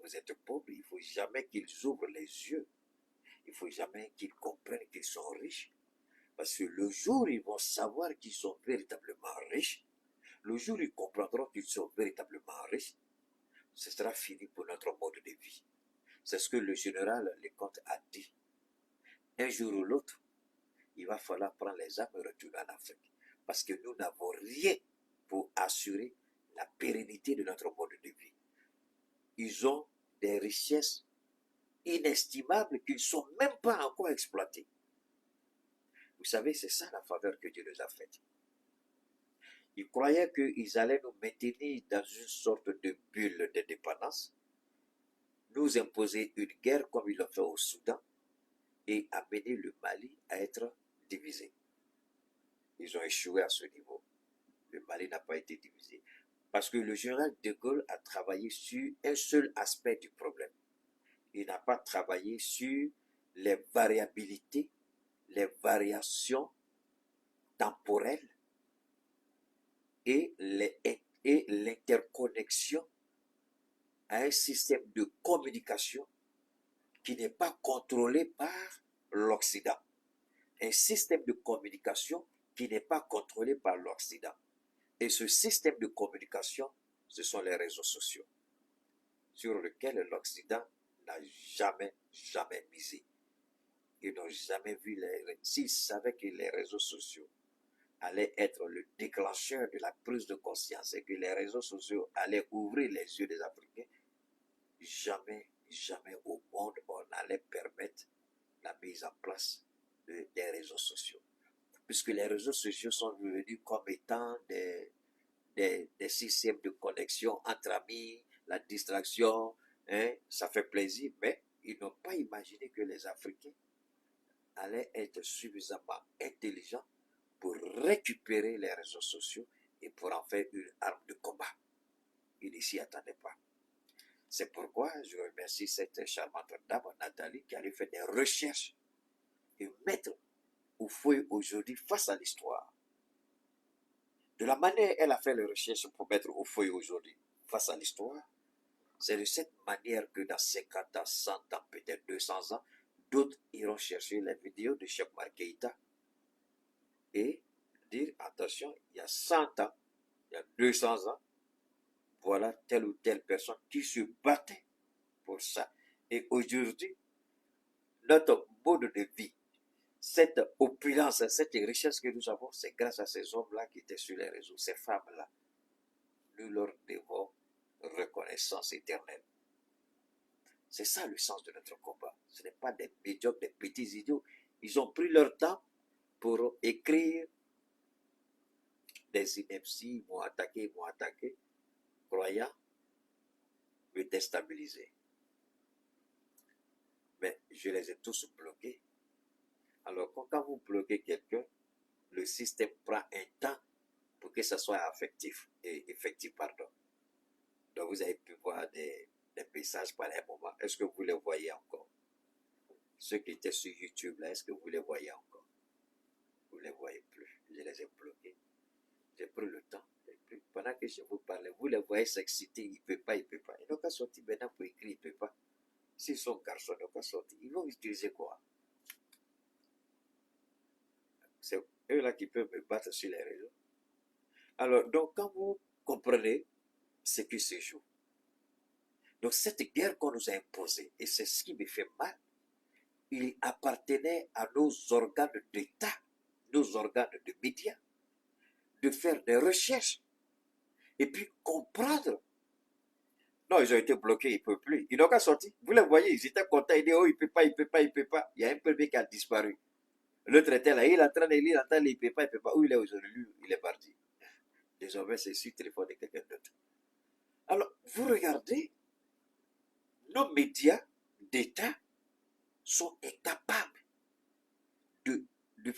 il ne faut jamais qu'ils ouvrent les yeux. Il ne faut jamais qu'ils comprennent qu'ils sont riches. Parce que le jour où ils vont savoir qu'ils sont véritablement riches, le jour où ils comprendront qu'ils sont véritablement riches, ce sera fini pour notre mode de vie. C'est ce que le général Lecomte a dit. Un jour ou l'autre, il va falloir prendre les armes et retourner en Afrique. Parce que nous n'avons rien pour assurer la pérennité de notre mode de vie. Ils ont des richesses inestimables qu'ils ne sont même pas encore exploitées. Vous savez, c'est ça la faveur que Dieu nous a faite. Ils croyaient qu'ils allaient nous maintenir dans une sorte de bulle de dépendance, nous imposer une guerre comme ils l'ont fait au Soudan et amener le Mali à être divisé. Ils ont échoué à ce niveau. Le Mali n'a pas été divisé. Parce que le général de Gaulle a travaillé sur un seul aspect du problème. Il n'a pas travaillé sur les variabilités, les variations temporelles et l'interconnexion à un système de communication qui n'est pas contrôlé par l'Occident. Un système de communication qui n'est pas contrôlé par l'Occident. Et ce système de communication, ce sont les réseaux sociaux, sur lesquels l'Occident n'a jamais misé. Ils n'ont jamais vu s'ils savaient que les réseaux sociaux allaient être le déclencheur de la prise de conscience et que les réseaux sociaux allaient ouvrir les yeux des Africains, jamais au monde on allait permettre la mise en place des réseaux sociaux. Puisque les réseaux sociaux sont devenus comme étant des systèmes de connexion entre amis, la distraction, ça fait plaisir, mais ils n'ont pas imaginé que les Africains allaient être suffisamment intelligents pour récupérer les réseaux sociaux et pour en faire une arme de combat. Ils ne s'y attendaient pas. C'est pourquoi je remercie cette charmante dame, Nathalie, qui allait faire des recherches et mettre au feu aujourd'hui face à l'histoire. De la manière elle a fait les recherches pour mettre au feu aujourd'hui face à l'histoire, c'est de cette manière que dans 50 ans, 100 ans, peut-être 200 ans, d'autres iront chercher les vidéos de Cheikh Oumar Keïta et dire, attention, il y a 100 ans, il y a 200 ans, voilà telle ou telle personne qui se battait pour ça. Et aujourd'hui, notre mode de vie, cette opulence, cette richesse que nous avons, c'est grâce à ces hommes-là qui étaient sur les réseaux, ces femmes-là. Nous leur devons reconnaissance éternelle. C'est ça le sens de notre combat. Ce n'est pas des médiocres, des petits idiots. Ils ont pris leur temps pour écrire des inepties, ils m'ont attaqué, croyant me déstabiliser. Mais je les ai tous bloqués. Alors, quand vous bloquez quelqu'un, le système prend un temps pour que ça soit effectif. Donc, vous avez pu voir des messages par un moment. Est-ce que vous les voyez encore? Ceux qui étaient sur YouTube, là, est-ce que vous les voyez encore? Vous ne les voyez plus. Je les ai bloqués. J'ai pris le temps. Et puis, pendant que je vous parlais, vous les voyez s'exciter. Il ne peut pas. Ils n'ont qu'à sortir maintenant pour écrire. Il ne peut pas. S'ils sont garçons, ils n'ont qu'à sortir. Ils vont utiliser quoi? C'est eux-là qui peuvent me battre sur les réseaux. Alors, donc, quand vous comprenez ce qui se joue, donc cette guerre qu'on nous a imposée, et c'est ce qui me fait mal, il appartenait à nos organes d'État, nos organes de médias, de faire des recherches, et puis comprendre. Non, ils ont été bloqués, ils ne peuvent plus. Ils n'ont qu'à sortir. Vous les voyez, ils étaient contents, ils disaient, oh, il ne peut pas. Il y a un premier qui a disparu. L'autre était là, il est en train de lire, il ne peut pas. Où il est aujourd'hui? Il est parti. Désormais, c'est sur le téléphone de quelqu'un d'autre. Alors, vous regardez, nos médias d'État sont incapables de, de,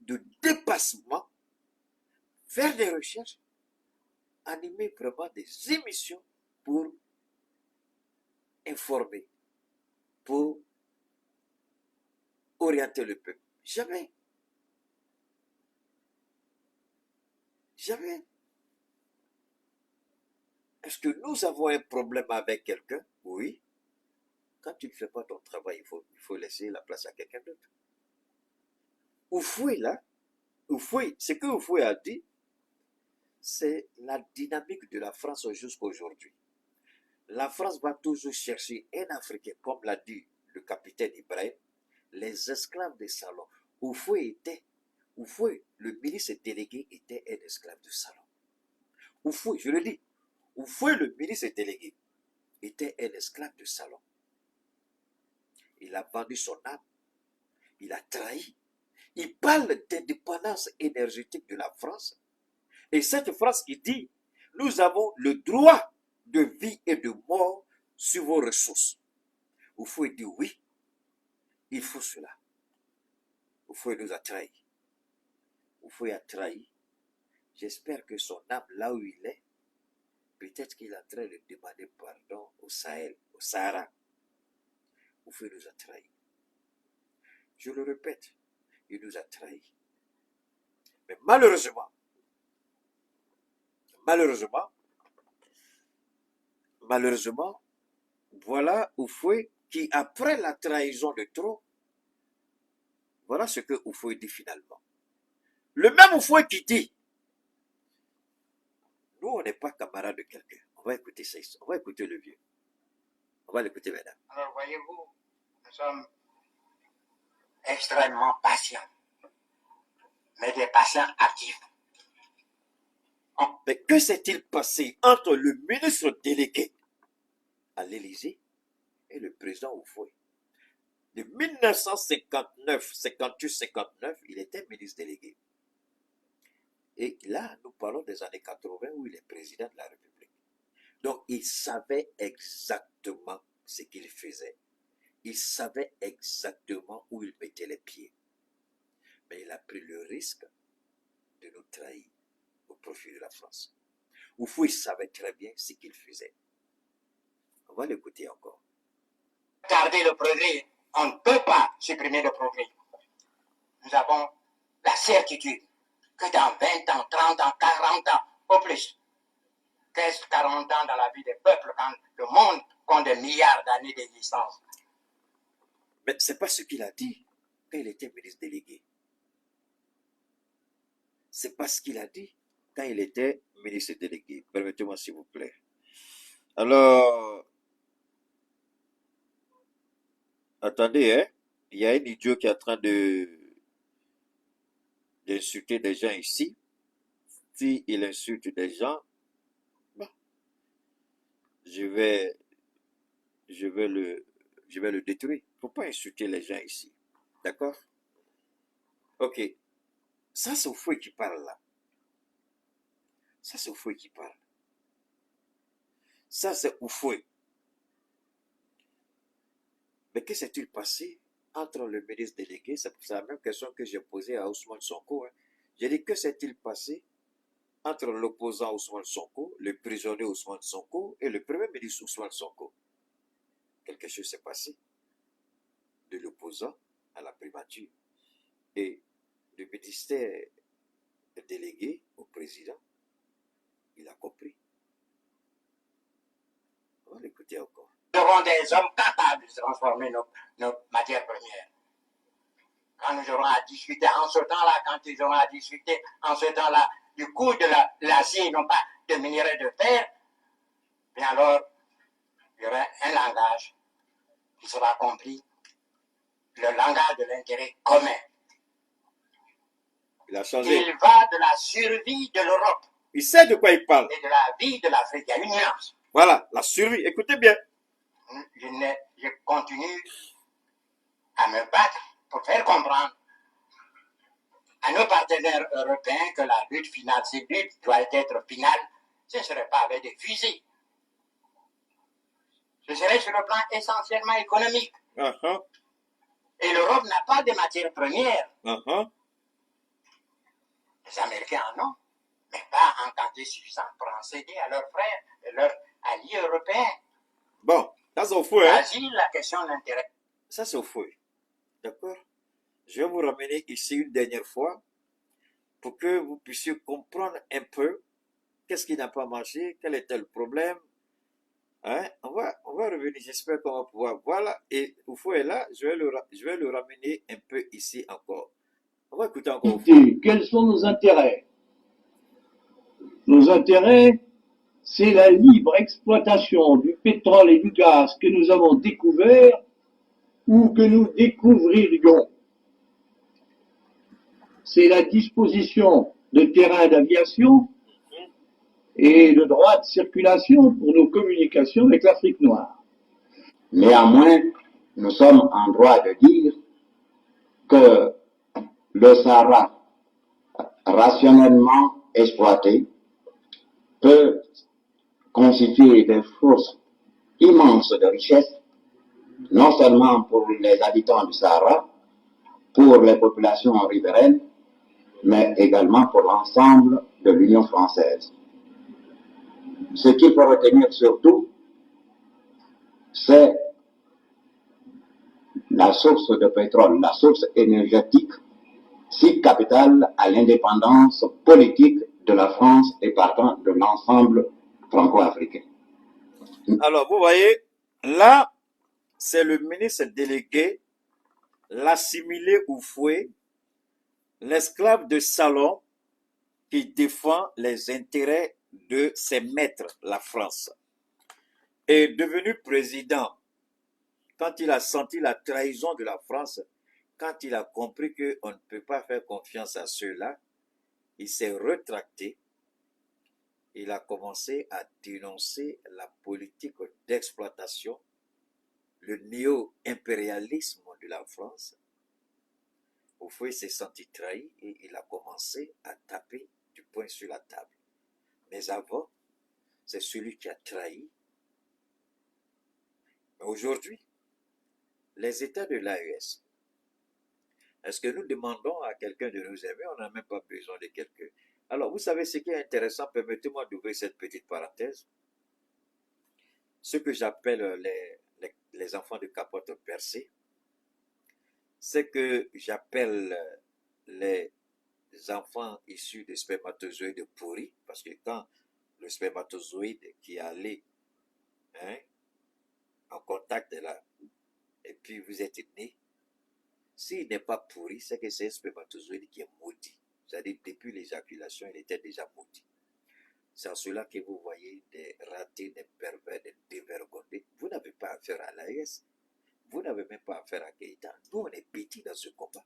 de dépassement, faire des recherches, animer vraiment des émissions pour informer, pour orienter le peuple. Jamais. Jamais. Est-ce que nous avons un problème avec quelqu'un? Oui. Quand tu ne fais pas ton travail, il faut laisser la place à quelqu'un d'autre. Oufoué, là, Oufoué, ce que Oufoué a dit, c'est la dynamique de la France jusqu'à aujourd'hui. La France va toujours chercher un Africain, comme l'a dit le capitaine Ibrahim, les esclaves des salons. Oufoué, le ministre délégué, était un esclave de salon. Oufoué, je le dis, Oufoué, le ministre délégué, était un esclave de salon. Il a vendu son âme, il a trahi. Il parle d'indépendance énergétique de la France. Et cette France qui dit, nous avons le droit de vie et de mort sur vos ressources. Oufoué dit oui, il faut cela. Oufoué nous a trahis. Oufoué a trahi. J'espère que son âme, là où il est, peut-être qu'il est en train de demander pardon au Sahel, au Sahara. Oufoué nous a trahis. Je le répète, il nous a trahis. Mais malheureusement, voilà Oufoué qui, après la trahison de trop, voilà ce que Oufoué dit finalement. Le même Oufoué qui dit, nous on n'est pas camarades de quelqu'un. On va écouter ça, on va écouter le vieux. On va l'écouter maintenant. Alors voyez-vous, nous sommes extrêmement patients, mais des patients actifs. Mais que s'est-il passé entre le ministre délégué à l'Élysée et le président Oufoué? De 1959, 58, 59, il était ministre délégué. Et là, nous parlons des années 80 où il est président de la République. Donc, il savait exactement ce qu'il faisait. Il savait exactement où il mettait les pieds. Mais il a pris le risque de nous trahir au profit de la France. Oufoué savait très bien ce qu'il faisait. On va l'écouter encore. Garder le progrès, on ne peut pas supprimer le progrès. Nous avons la certitude que dans 20 ans, 30 ans, 40 ans, au plus, qu'est-ce 40 ans dans la vie des peuples quand le monde compte des milliards d'années d'existence? Mais ce n'est pas ce qu'il a dit quand il était ministre délégué. Ce n'est pas ce qu'il a dit quand il était ministre délégué. Permettez-moi s'il vous plaît. Alors, attendez, hein. Il y a un idiot qui est en train d'insulter des gens ici. S'il insulte des gens, bon, je vais le détruire. Il ne faut pas insulter les gens ici. D'accord? Ok. Ça, c'est Oufoué qui parle là. Ça, c'est Oufoué qui parle. Ça, c'est Oufoué. Mais que s'est-il passé entre le ministre délégué? C'est la même question que j'ai posée à Ousmane Sonko. Hein. J'ai dit, que s'est-il passé entre l'opposant Ousmane Sonko, le prisonnier Ousmane Sonko et le premier ministre Ousmane Sonko? Quelque chose s'est passé de l'opposant à la primature. Et le ministère délégué au président, il a compris. On va l'écouter encore. Nous aurons des hommes capables de transformer nos matières premières. Quand nous aurons à discuter en ce temps-là, quand ils auront à discuter en ce temps-là du coût de l'acier, non pas de minerai de fer, bien alors, il y aura un langage qui sera compris, le langage de l'intérêt commun. Il a changé. Il va de la survie de l'Europe. Il sait de quoi il parle. Et de la vie de l'Afrique. Il y a une nuance. Voilà, la survie. Écoutez bien. Je continue à me battre pour faire comprendre à nos partenaires européens que la lutte finale, cette lutte doit être finale. Ce ne serait pas avec des fusils, Je serai sur le plan essentiellement économique. Uh-huh. Et l'Europe n'a pas de matières premières. Uh-huh. Les Américains en ont, mais pas en quantité suffisante pour en céder à leurs frères et leurs alliés européens. Bon, ça c'est au fouet. Hein? L'Asie, la question l'intéresse. Ça c'est au fouet. D'accord? Je vais vous ramener ici une dernière fois pour que vous puissiez comprendre un peu qu'est-ce qui n'a pas marché, quel était le problème. Hein? On va revenir, j'espère qu'on va pouvoir. Voilà, et au fouet est là, je vais le ramener un peu ici encore. On va écouter encore au fouet. Quels sont nos intérêts? Nos intérêts, c'est la libre exploitation du pétrole et du gaz que nous avons découvert ou que nous découvririons. C'est la disposition de terrains d'aviation et de droits de circulation pour nos communications avec l'Afrique noire. Néanmoins, nous sommes en droit de dire que le Sahara, rationnellement exploité, peut constituer des sources immenses de richesse, non seulement pour les habitants du Sahara, pour les populations riveraines, mais également pour l'ensemble de l'Union française. Ce qu'il faut retenir surtout, c'est la source de pétrole, la source énergétique, si capitale à l'indépendance politique de la France et partant de l'ensemble franco-africain. Alors, vous voyez, là, c'est le ministre délégué, l'assimilé ou fouet, l'esclave de salon qui défend les intérêts de ses maîtres, la France. Et devenu président, quand il a senti la trahison de la France, quand il a compris qu'on ne peut pas faire confiance à ceux-là, il s'est rétracté. Il a commencé à dénoncer la politique d'exploitation, le néo-impérialisme de la France. Au fond, il s'est senti trahi et il a commencé à taper du poing sur la table. Mais avant, c'est celui qui a trahi. Mais aujourd'hui, les États de l'AES, est-ce que nous demandons à quelqu'un de nous aimer? On n'a même pas besoin de quelqu'un. Alors, vous savez ce qui est intéressant, permettez-moi d'ouvrir cette petite parenthèse. Ce que j'appelle les enfants de capote percée, c'est que j'appelle les enfants issus de spermatozoïdes pourris, parce que quand le spermatozoïde qui est allé en contact là, et puis vous êtes né, s'il n'est pas pourri, c'est que c'est un spermatozoïde qui est maudit. C'est-à-dire depuis l'éjaculation, il était déjà maudit. C'est en cela que vous voyez des ratés, des pervers, des dévergondés. Vous n'avez pas affaire à l'AES. Vous n'avez même pas affaire à Keïta. Nous, on est petits dans ce combat.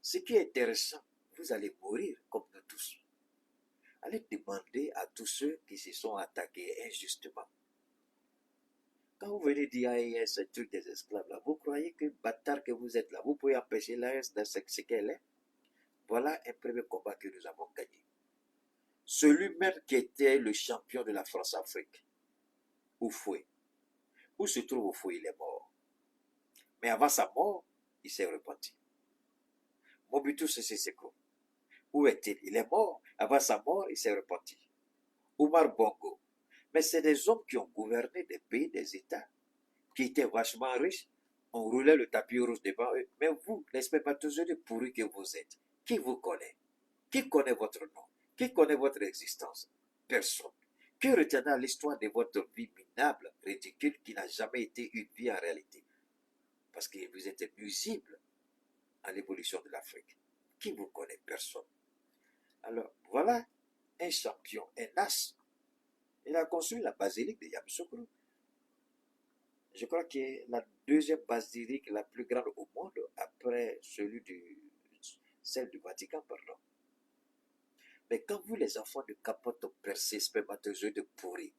Ce qui est intéressant, vous allez mourir comme nous tous. Allez demander à tous ceux qui se sont attaqués injustement. Quand vous venez dire AES, ce truc des esclaves là, vous croyez que bâtard que vous êtes là, vous pouvez empêcher l'AES de ce qu'elle est? Voilà un premier combat que nous avons gagné. Celui même qui était le champion de la France-Afrique, Houphouët. Où se trouve Houphouët? Il est mort. Mais avant sa mort, il s'est repenti. Mobutu Sese Seko, où est-il? Il est mort. Avant sa mort, il s'est repenti. Omar Bongo. Mais c'est des hommes qui ont gouverné des pays, des États, qui étaient vachement riches. On roulait le tapis rouge devant eux. Mais vous, les spermatozoïdes pourris que vous êtes, qui vous connaît? Qui connaît votre nom? Qui connaît votre existence? Personne. Que retiendra l'histoire de votre vie minable, ridicule, qui n'a jamais été une vie en réalité? Parce que vous êtes nuisible à l'évolution de l'Afrique. Qui vous connaît? Personne. Alors, voilà un champion, un as. Il a construit la basilique de Yamoussoukro. Je crois que c'est la deuxième basilique la plus grande au monde après celle du Vatican, pardon. Mais quand vous, les enfants de capote percés, spermatozoïdes pourris,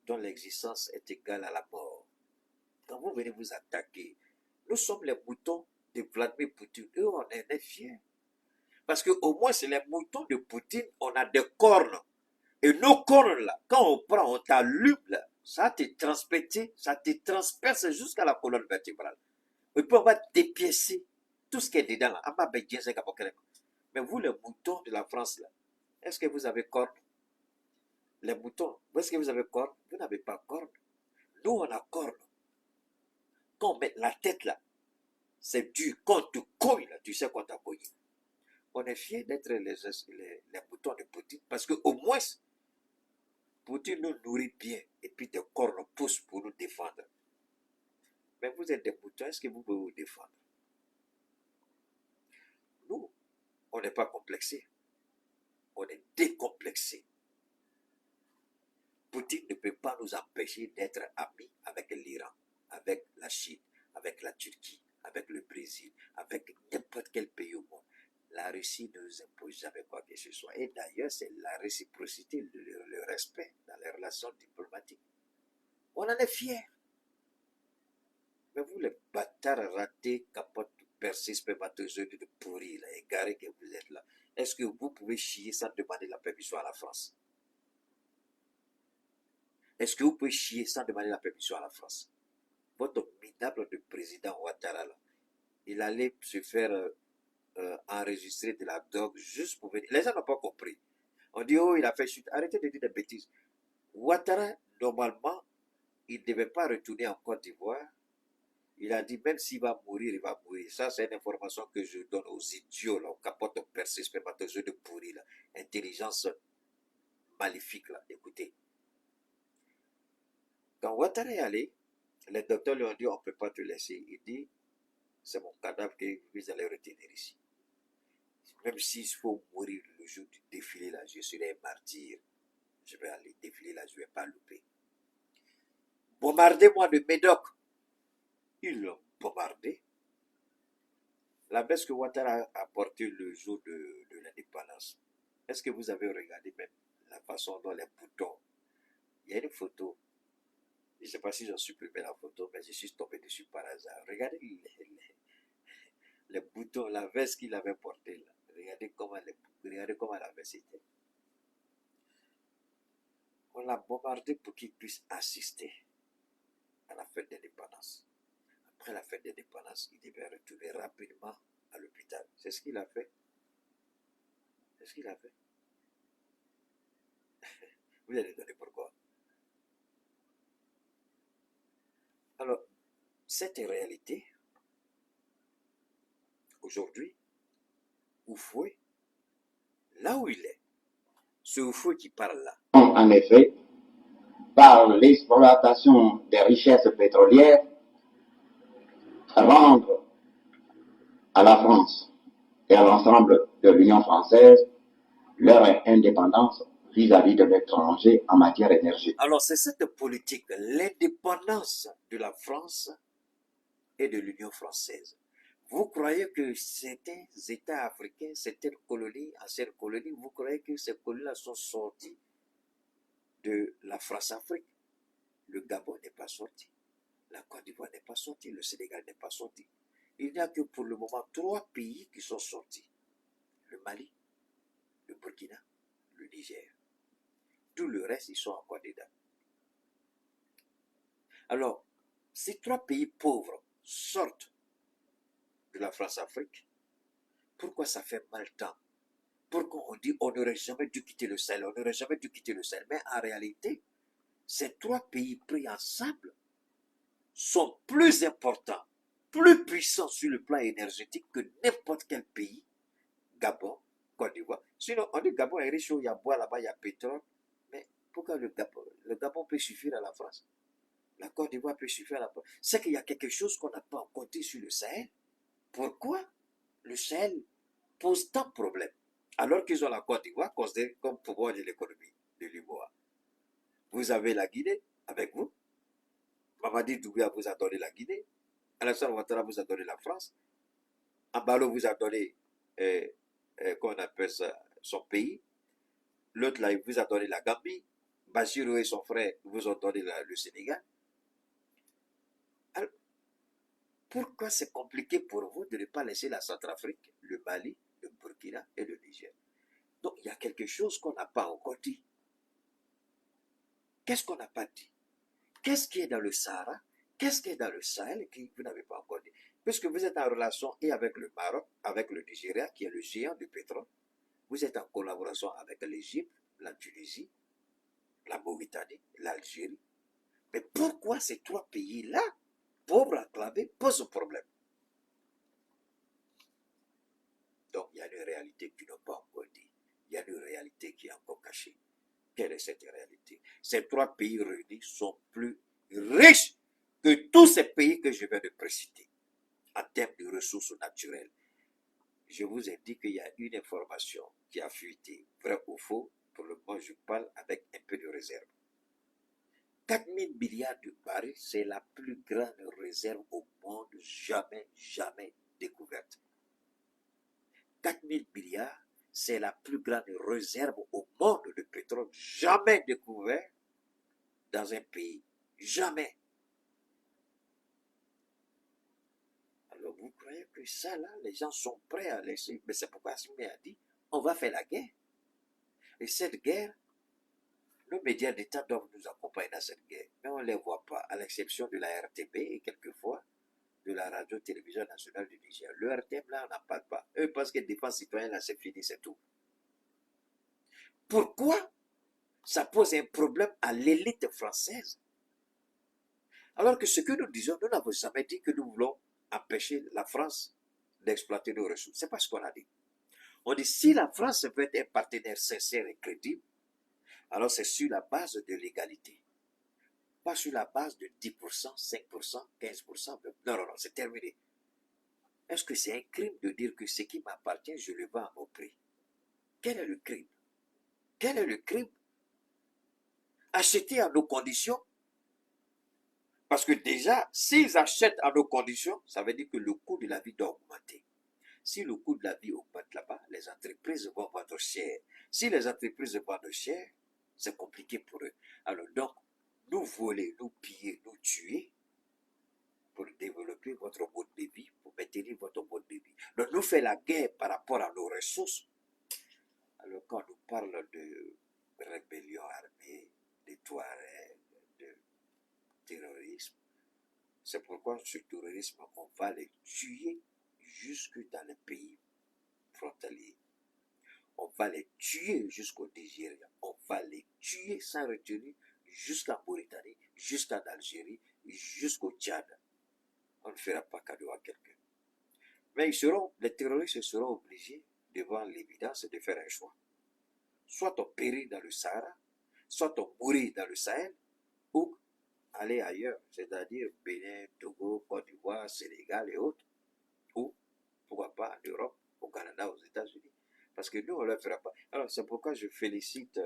dont l'existence est égale à la mort, quand vous venez vous attaquer, nous sommes les moutons de Vladimir Poutine. Eux, on est fiers. Parce qu'au moins, c'est les moutons de Poutine, on a des cornes. Et nos cornes, là, quand on prend, on t'allume, là, Ça te transperce, ça te transperce jusqu'à la colonne vertébrale. Et puis on va dépiécer tout ce qui est dedans là. Mais vous, les moutons de la France, là, est-ce que vous avez corne? Les moutons, est-ce que vous avez corne? Vous n'avez pas corne. Nous, on a corne. Quand on met la tête là, c'est dur. Quand tu couilles là, tu sais qu'on t'a couillé. On est fiers d'être les moutons de Poutine parce qu'au moins, Poutine nous nourrit bien et puis des cornes poussent pour nous défendre. Mais vous êtes des moutons, est-ce que vous pouvez vous défendre? Nous, on n'est pas complexés. On est décomplexés. Poutine ne peut pas nous empêcher d'être amis avec l'Iran, avec la Chine, avec la Turquie, avec le Brésil, avec n'importe quel pays au monde. La Russie ne nous impose jamais quoi que ce soit. Et d'ailleurs, c'est la réciprocité, le respect dans les relations diplomatiques. On en est fiers. Mais vous, les bâtards ratés, capotes, percés, spermatozoïdes de pourris, là, égarés que vous êtes là, est-ce que vous pouvez chier sans demander la permission à la France? Est-ce que vous pouvez chier sans demander la permission à la France? Votre minable de président Ouattara, là, il allait se faire enregistrer de la drogue juste pour venir. Les gens n'ont pas compris. On dit, oh, il a fait chute. Arrêtez de dire des bêtises. Ouattara, normalement, il ne devait pas retourner en Côte d'Ivoire. Il a dit, même s'il va mourir, il va mourir. Ça, c'est une information que je donne aux idiots, là, aux capotes, aux percés, spermatozoïdes pourris, là. Intelligence maléfique, là. Écoutez. Quand Ouattara est allé, les docteurs lui ont dit, on ne peut pas te laisser. Il dit, c'est mon cadavre que vous allez retenir ici. Même s'il faut mourir le jour du défilé, là, je serai un martyr. Je vais aller défiler là, je ne vais pas louper. Bombardez-moi de Médoc. Ils l'ont bombardé. La baisse que Ouattara a portée le jour de l'indépendance, est-ce que vous avez regardé même la façon dont les boutons, il y a une photo, je ne sais pas si j'ai supprimé la photo, mais je suis tombé dessus par hasard. Regardez les boutons, la veste qu'il avait portée là. Regardez comment la veste était. On l'a bombardé pour qu'il puisse assister à la fête d'indépendance. Après la fête d'indépendance, il devait retourner rapidement à l'hôpital. C'est ce qu'il a fait. C'est ce qu'il a fait. Vous allez donner pourquoi. Alors, cette réalité, aujourd'hui, Oufoué, là où il est, ce Oufoué qui parle là. En effet, par l'exploitation des richesses pétrolières, rendre à la France et à l'ensemble de l'Union française leur indépendance vis-à-vis de l'étranger en matière énergétique. Alors, c'est cette politique, l'indépendance de la France et de l'Union française. Vous croyez que certains États africains, certaines colonies, anciennes colonies, vous croyez que ces colonies-là sont sorties de la France-Afrique? Le Gabon n'est pas sorti, la Côte d'Ivoire n'est pas sortie, le Sénégal n'est pas sorti. Il n'y a que pour le moment 3 pays qui sont sortis. Le Mali, le Burkina, le Niger. Tout le reste, ils sont encore dedans. Alors, ces 3 pays pauvres sortent de la France-Afrique. Pourquoi ça fait mal tant? Pourquoi on dit on n'aurait jamais dû quitter le Sahel, on n'aurait jamais dû quitter le Sahel? Mais en réalité, ces 3 pays pris ensemble sont plus importants, plus puissants sur le plan énergétique que n'importe quel pays. Gabon, Côte d'Ivoire. Sinon, on dit Gabon est riche, il y a bois là-bas, il y a pétrole. Mais pourquoi le Gabon peut suffire à la France? La Côte d'Ivoire peut suffire à la France. C'est qu'il y a quelque chose qu'on n'a pas encore dit sur le Sahel. Pourquoi le Sahel pose tant de problèmes alors qu'ils ont la Côte d'Ivoire considérée comme pouvoir de l'économie de l'UMOA? Vous avez la Guinée avec vous. Mamadi Doumbouya vous a donné la Guinée. Alassane Ouattara vous a donné la France. Ambalo vous a donné, qu'on appelle ça, son pays. L'autre là, il vous a donné la Gambie. Bassirou et son frère vous ont donné le Sénégal. Alors, pourquoi c'est compliqué pour vous de ne pas laisser la Centrafrique, le Mali, le Burkina et le Niger? Donc, il y a quelque chose qu'on n'a pas encore dit. Qu'est-ce qu'on n'a pas dit? Qu'est-ce qui est dans le Sahara? Qu'est-ce qui est dans le Sahel que vous n'avez pas encore dit? Puisque vous êtes en relation et avec le Maroc, avec le Nigeria, qui est le géant du pétrole, vous êtes en collaboration avec l'Égypte, la Tunisie, la Mauritanie, l'Algérie. Mais pourquoi ces trois pays-là, pauvres enclavés, posent problème? Donc, il y a une réalité qui n'a pas encore dit. Il y a une réalité qui est encore cachée. Quelle est cette réalité? Ces trois pays réunis sont plus riches que tous ces pays que je viens de préciter en termes de ressources naturelles. Je vous ai dit qu'il y a une information qui a fuité, vrai ou faux. Pour le moment, je parle avec un peu de réserve. 4 000 milliards de barils, c'est la plus grande réserve au monde jamais découverte. 4 000 milliards, c'est la plus grande réserve au monde de pétrole jamais découverte dans un pays. Jamais. Alors vous croyez que ça, là, les gens sont prêts à laisser. Mais c'est pourquoi Assimi a dit, on va faire la guerre. Et cette guerre, nos médias d'État doivent nous accompagner dans cette guerre. Mais on ne les voit pas, à l'exception de la RTB et quelquefois de la radio-télévision nationale du Niger. Le RTM, là, on n'en parle pas. Eux, parce que défense citoyenne, là, c'est fini, c'est tout. Pourquoi ça pose un problème à l'élite française? Alors que ce que nous disons, nous n'avons jamais dit que nous voulons empêcher la France d'exploiter nos ressources. C'est pas ce qu'on a dit. On dit, si la France veut être un partenaire sincère et crédible, alors c'est sur la base de l'égalité. Pas sur la base de 10%, 5%, 15%. Non, c'est terminé. Est-ce que c'est un crime de dire que ce qui m'appartient, je le vends à mon prix? Quel est le crime? Quel est le crime? Acheter à nos conditions? Parce que déjà, s'ils achètent à nos conditions, ça veut dire que le coût de la vie doit augmenter. Si le coût de la vie augmente là-bas, les entreprises vont vendre cher. Si les entreprises vendent cher, c'est compliqué pour eux. Alors donc, nous voler, nous piller, nous tuer pour développer votre mode de vie, pour maintenir votre mode de vie. Donc nous faisons la guerre par rapport à nos ressources. Alors quand on nous parle de rébellion armée, de Touareg, de terrorisme, c'est pourquoi ce terrorisme, on va les tuer jusque dans les pays frontaliers. On va les tuer jusqu'au Nigeria. On va les tuer sans retenue jusqu'à Mauritanie, jusqu'à Algérie, jusqu'au Tchad. On ne fera pas cadeau à quelqu'un. Mais les terroristes seront obligés, devant l'évidence, de faire un choix. Soit on périt dans le Sahara, soit on mourit dans le Sahel, ou aller ailleurs, c'est-à-dire Bénin, Togo, Côte d'Ivoire, Sénégal et autres, ou pourquoi pas en Europe, au Canada, aux États-Unis. Parce que nous, on ne le fera pas. Alors, c'est pourquoi je félicite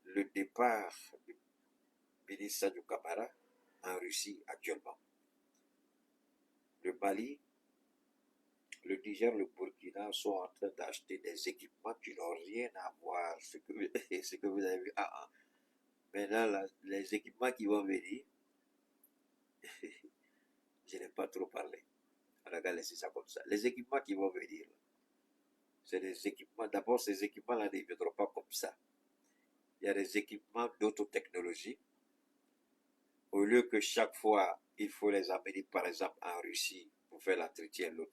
le départ du ministre Sadio Kamara en Russie actuellement. Le Mali, le Niger, le Burkina sont en train d'acheter des équipements qui n'ont rien à voir ce que vous avez vu. Maintenant, là, les équipements qui vont venir, je n'ai pas trop parlé. On va laisser ça comme ça. Les équipements qui vont venir, c'est des équipements. D'abord, ces équipements-là ne viendront pas comme ça. Il y a des équipements d'autres technologies. Au lieu que chaque fois, il faut les amener, par exemple, en Russie pour faire l'entretien, le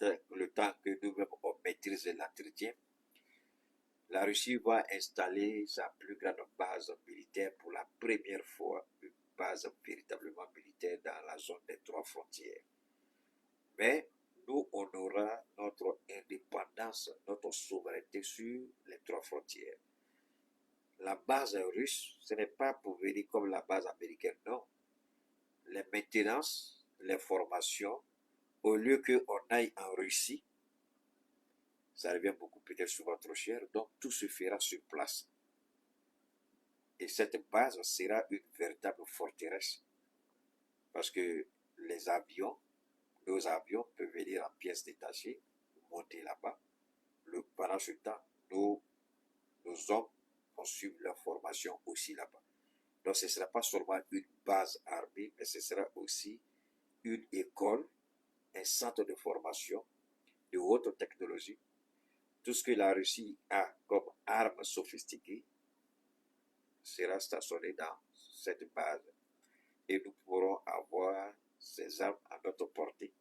temps que nous-mêmes on maîtrise l'entretien, la Russie va installer sa plus grande base militaire pour la première fois, une base véritablement militaire dans la zone des trois frontières. Mais nous, on aura notre indépendance, notre souveraineté sur les trois frontières. La base russe, ce n'est pas pour venir comme la base américaine, non. Les maintenances, les formations, au lieu qu'on aille en Russie, ça revient beaucoup peut-être souvent trop cher, donc tout se fera sur place. Et cette base sera une véritable forteresse. Parce que les avions, nos avions peuvent venir en pièces détachées, monter là-bas. Pendant ce temps, nos hommes vont suivre leur formation aussi là-bas. Donc ce ne sera pas seulement une base armée, mais ce sera aussi une école, un centre de formation de haute technologie. Tout ce que la Russie a comme armes sophistiquées sera stationné dans cette base et nous pourrons avoir ces armes à notre portée.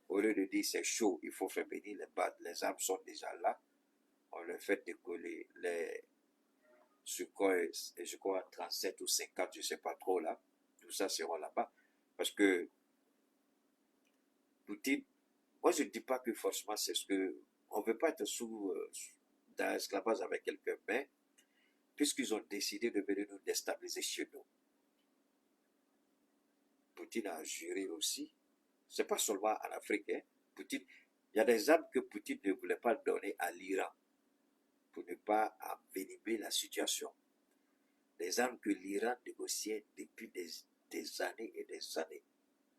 Au lieu de dire c'est chaud, il faut faire venir les armes sont déjà là. On leur fait décoller les Sukhoi, je crois 37 ou 50, je ne sais pas trop là. Tout ça sera là-bas. Parce que Poutine, moi je ne dis pas que forcément c'est ce que. On ne veut pas être dans l'esclavage avec quelqu'un, mais puisqu'ils ont décidé de venir nous déstabiliser chez nous, Poutine a juré aussi. C'est pas seulement en Afrique, hein. Poutine, il y a des armes que Poutine ne voulait pas donner à l'Iran pour ne pas envenimer la situation. Des armes que l'Iran négociait depuis des années et des années.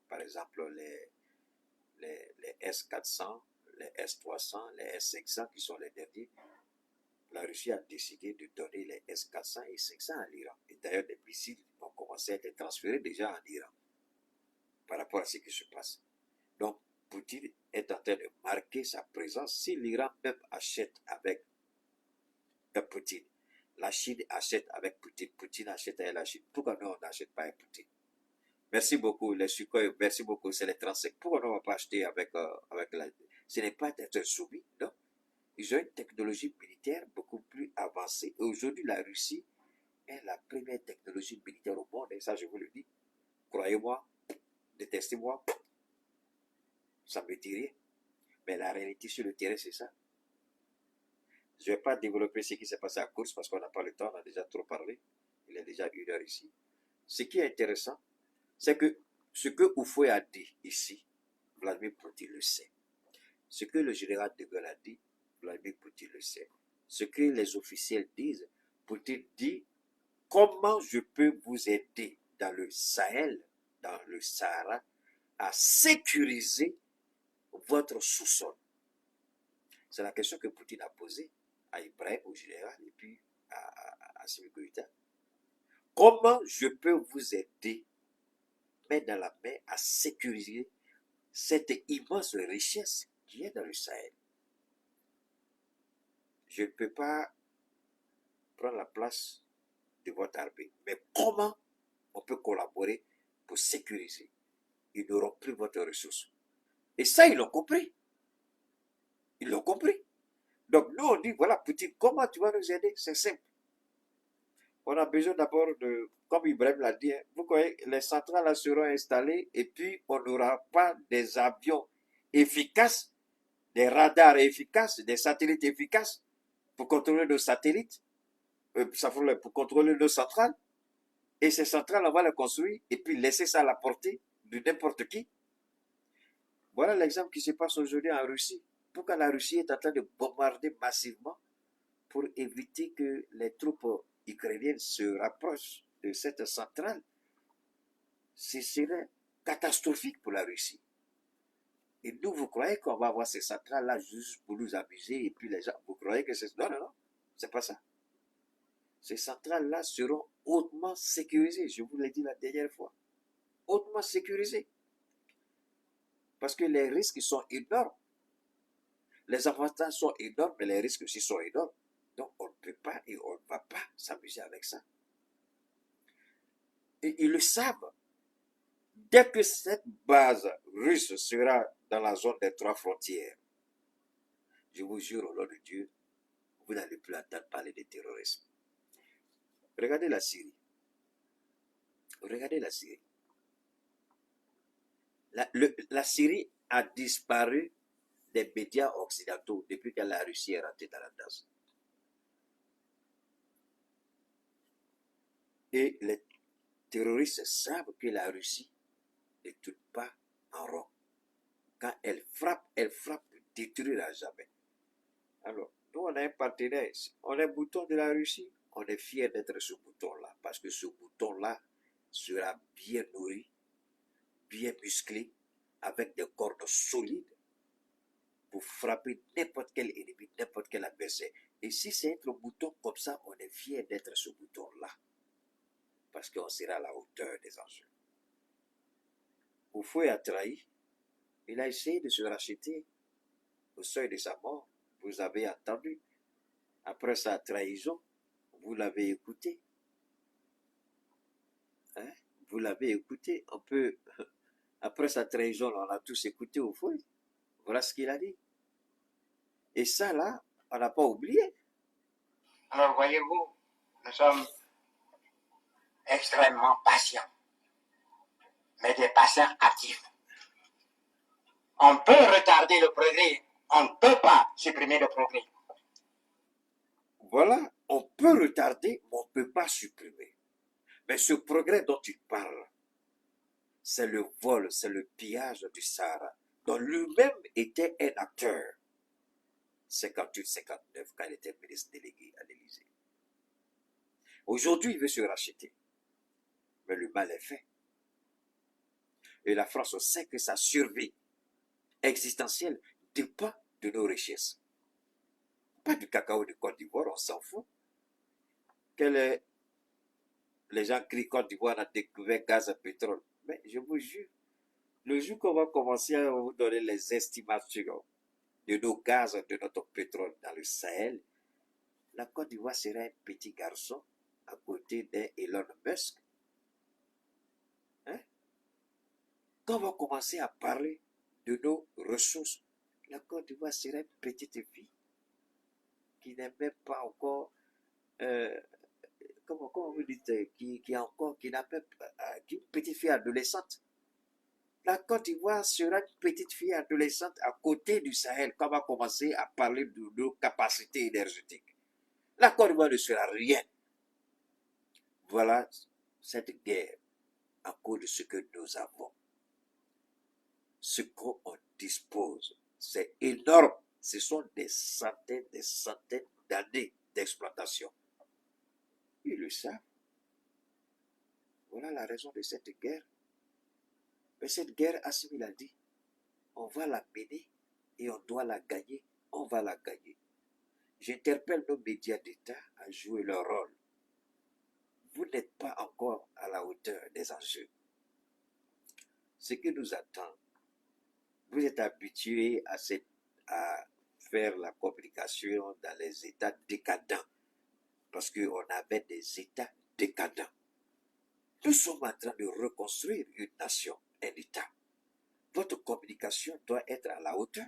Par exemple, les S-400, les S-300, les S-500 qui sont les derniers. La Russie a décidé de donner les S-400 et 500 à l'Iran. Et d'ailleurs, des missiles ont commencé à être transférés déjà en Iran par rapport à ce qui se passe. Donc, Poutine est en train de marquer sa présence. Si l'Iran même achète avec Poutine, la Chine achète avec Poutine, Poutine achète avec la Chine, pourquoi nous on n'achète pas avec Poutine? Merci beaucoup, les Sukhoi, merci beaucoup, c'est les 35. Pourquoi nous on ne va pas acheter avec la... Ce n'est pas d'être soumis, non? Ils ont une technologie militaire beaucoup plus avancée. Et aujourd'hui, la Russie est la première technologie militaire au monde, et ça je vous le dis. Croyez-moi, détestez-moi, ça me dit rien. Mais la réalité sur le terrain, c'est ça. Je ne vais pas développer ce qui s'est passé à Course parce qu'on n'a pas le temps, on a déjà trop parlé. Il est déjà 1 heure ici. Ce qui est intéressant, c'est que ce que Houphouët a dit ici, Vladimir Poutine le sait. Ce que le général de Gaulle a dit, Vladimir Poutine le sait. Ce que les officiels disent, Poutine dit, comment je peux vous aider dans le Sahel, dans le Sahara, à sécuriser votre sous-sol? C'est la question que Poutine a posée à Ibrahim, au général, et puis à Assimi Goïta. Comment je peux vous aider, main dans la main, à sécuriser cette immense richesse qui est dans le Sahel? Je ne peux pas prendre la place de votre armée, mais comment on peut collaborer pour sécuriser? Ils n'auront plus votre ressource. Et ça, ils l'ont compris. Ils l'ont compris. Donc, nous, on dit, voilà, Poutine, comment tu vas nous aider? C'est simple. On a besoin d'abord de, comme Ibrahim l'a dit, vous voyez, les centrales là seront installées et puis on n'aura pas des avions efficaces, des radars efficaces, des satellites efficaces pour contrôler nos satellites, pour contrôler nos centrales. Et ces centrales, on va les construire et puis laisser ça à la portée de n'importe qui. Voilà l'exemple qui se passe aujourd'hui en Russie. Pourquoi la Russie est en train de bombarder massivement pour éviter que les troupes ukrainiennes se rapprochent de cette centrale? Ce serait catastrophique pour la Russie. Et nous, vous croyez qu'on va avoir ces centrales-là juste pour nous amuser et puis les gens, vous croyez que c'est... Non, non, non, c'est pas ça. Ces centrales-là seront hautement sécurisées, je vous l'ai dit la dernière fois. Hautement sécurisées. Parce que les risques sont énormes. Les avantages sont énormes, mais les risques aussi sont énormes. Donc, on ne peut pas et on ne va pas s'amuser avec ça. Et ils le savent. Dès que cette base russe sera dans la zone des 3 frontières, je vous jure au nom de Dieu, vous n'allez plus entendre parler de terrorisme. Regardez la Syrie. Regardez la Syrie. La Syrie a disparu des médias occidentaux depuis que la Russie est rentrée dans la danse. Et les terroristes savent que la Russie ne tourne pas en rond. Quand elle frappe pour détruire à jamais. Alors, nous, on a un partenaire, on est bouton de la Russie, on est fiers d'être ce bouton-là, parce que ce bouton-là sera bien nourri, bien musclé, avec des cordes solides, pour frapper n'importe quel ennemi, n'importe quel adversaire. Et si c'est un bouton comme ça, on est fiers d'être ce bouton-là, parce qu'on sera à la hauteur des enjeux. Houphouët a trahi, il a essayé de se racheter au seuil de sa mort. Vous avez entendu. Après sa trahison, vous l'avez écouté. Hein? Vous l'avez écouté, on peut, après sa trahison, on a tous écouté au fond. Voilà ce qu'il a dit. Et ça, là, on n'a pas oublié. Alors, voyez-vous, nous sommes extrêmement patients, mais des patients actifs. On peut retarder le progrès, on ne peut pas supprimer le progrès. Voilà, on peut retarder, mais on ne peut pas supprimer. Mais ce progrès dont il parle, c'est le vol, c'est le pillage du Sahara, dont lui-même était un acteur. 58-59, quand il était ministre délégué à l'Élysée. Aujourd'hui, il veut se racheter. Mais le mal est fait. Et la France sait que sa survie existentielle dépend de nos richesses. Pas du cacao de Côte d'Ivoire, on s'en fout. Les gens crient Côte d'Ivoire a découvert gaz et pétrole. Mais je vous jure, le jour qu'on va commencer à vous donner les estimations de nos gaz, de notre pétrole dans le Sahel, la Côte d'Ivoire serait un petit garçon à côté d'un Elon Musk. Hein? Quand on va commencer à parler de nos ressources, la Côte d'Ivoire serait une petite fille qui n'est même pas encore, comment vous dites, qui n'a même une petite fille adolescente. La Côte d'Ivoire sera une petite fille adolescente à côté du Sahel quand on va commencer à parler de nos capacités énergétiques. La Côte d'Ivoire ne sera rien. Voilà cette guerre à cause de ce que nous avons. Ce qu'on dispose, c'est énorme. Ce sont des centaines d'années d'exploitation. Ils le savent. Voilà la raison de cette guerre. Mais cette guerre, Assimi l'a dit, on va la mener et on doit la gagner. On va la gagner. J'interpelle nos médias d'État à jouer leur rôle. Vous n'êtes pas encore à la hauteur des enjeux. Ce qui nous attend, vous êtes habitués à faire la communication dans les États décadents, parce qu'on avait des États décadents. Nous sommes en train de reconstruire une nation, un État. Votre communication doit être à la hauteur.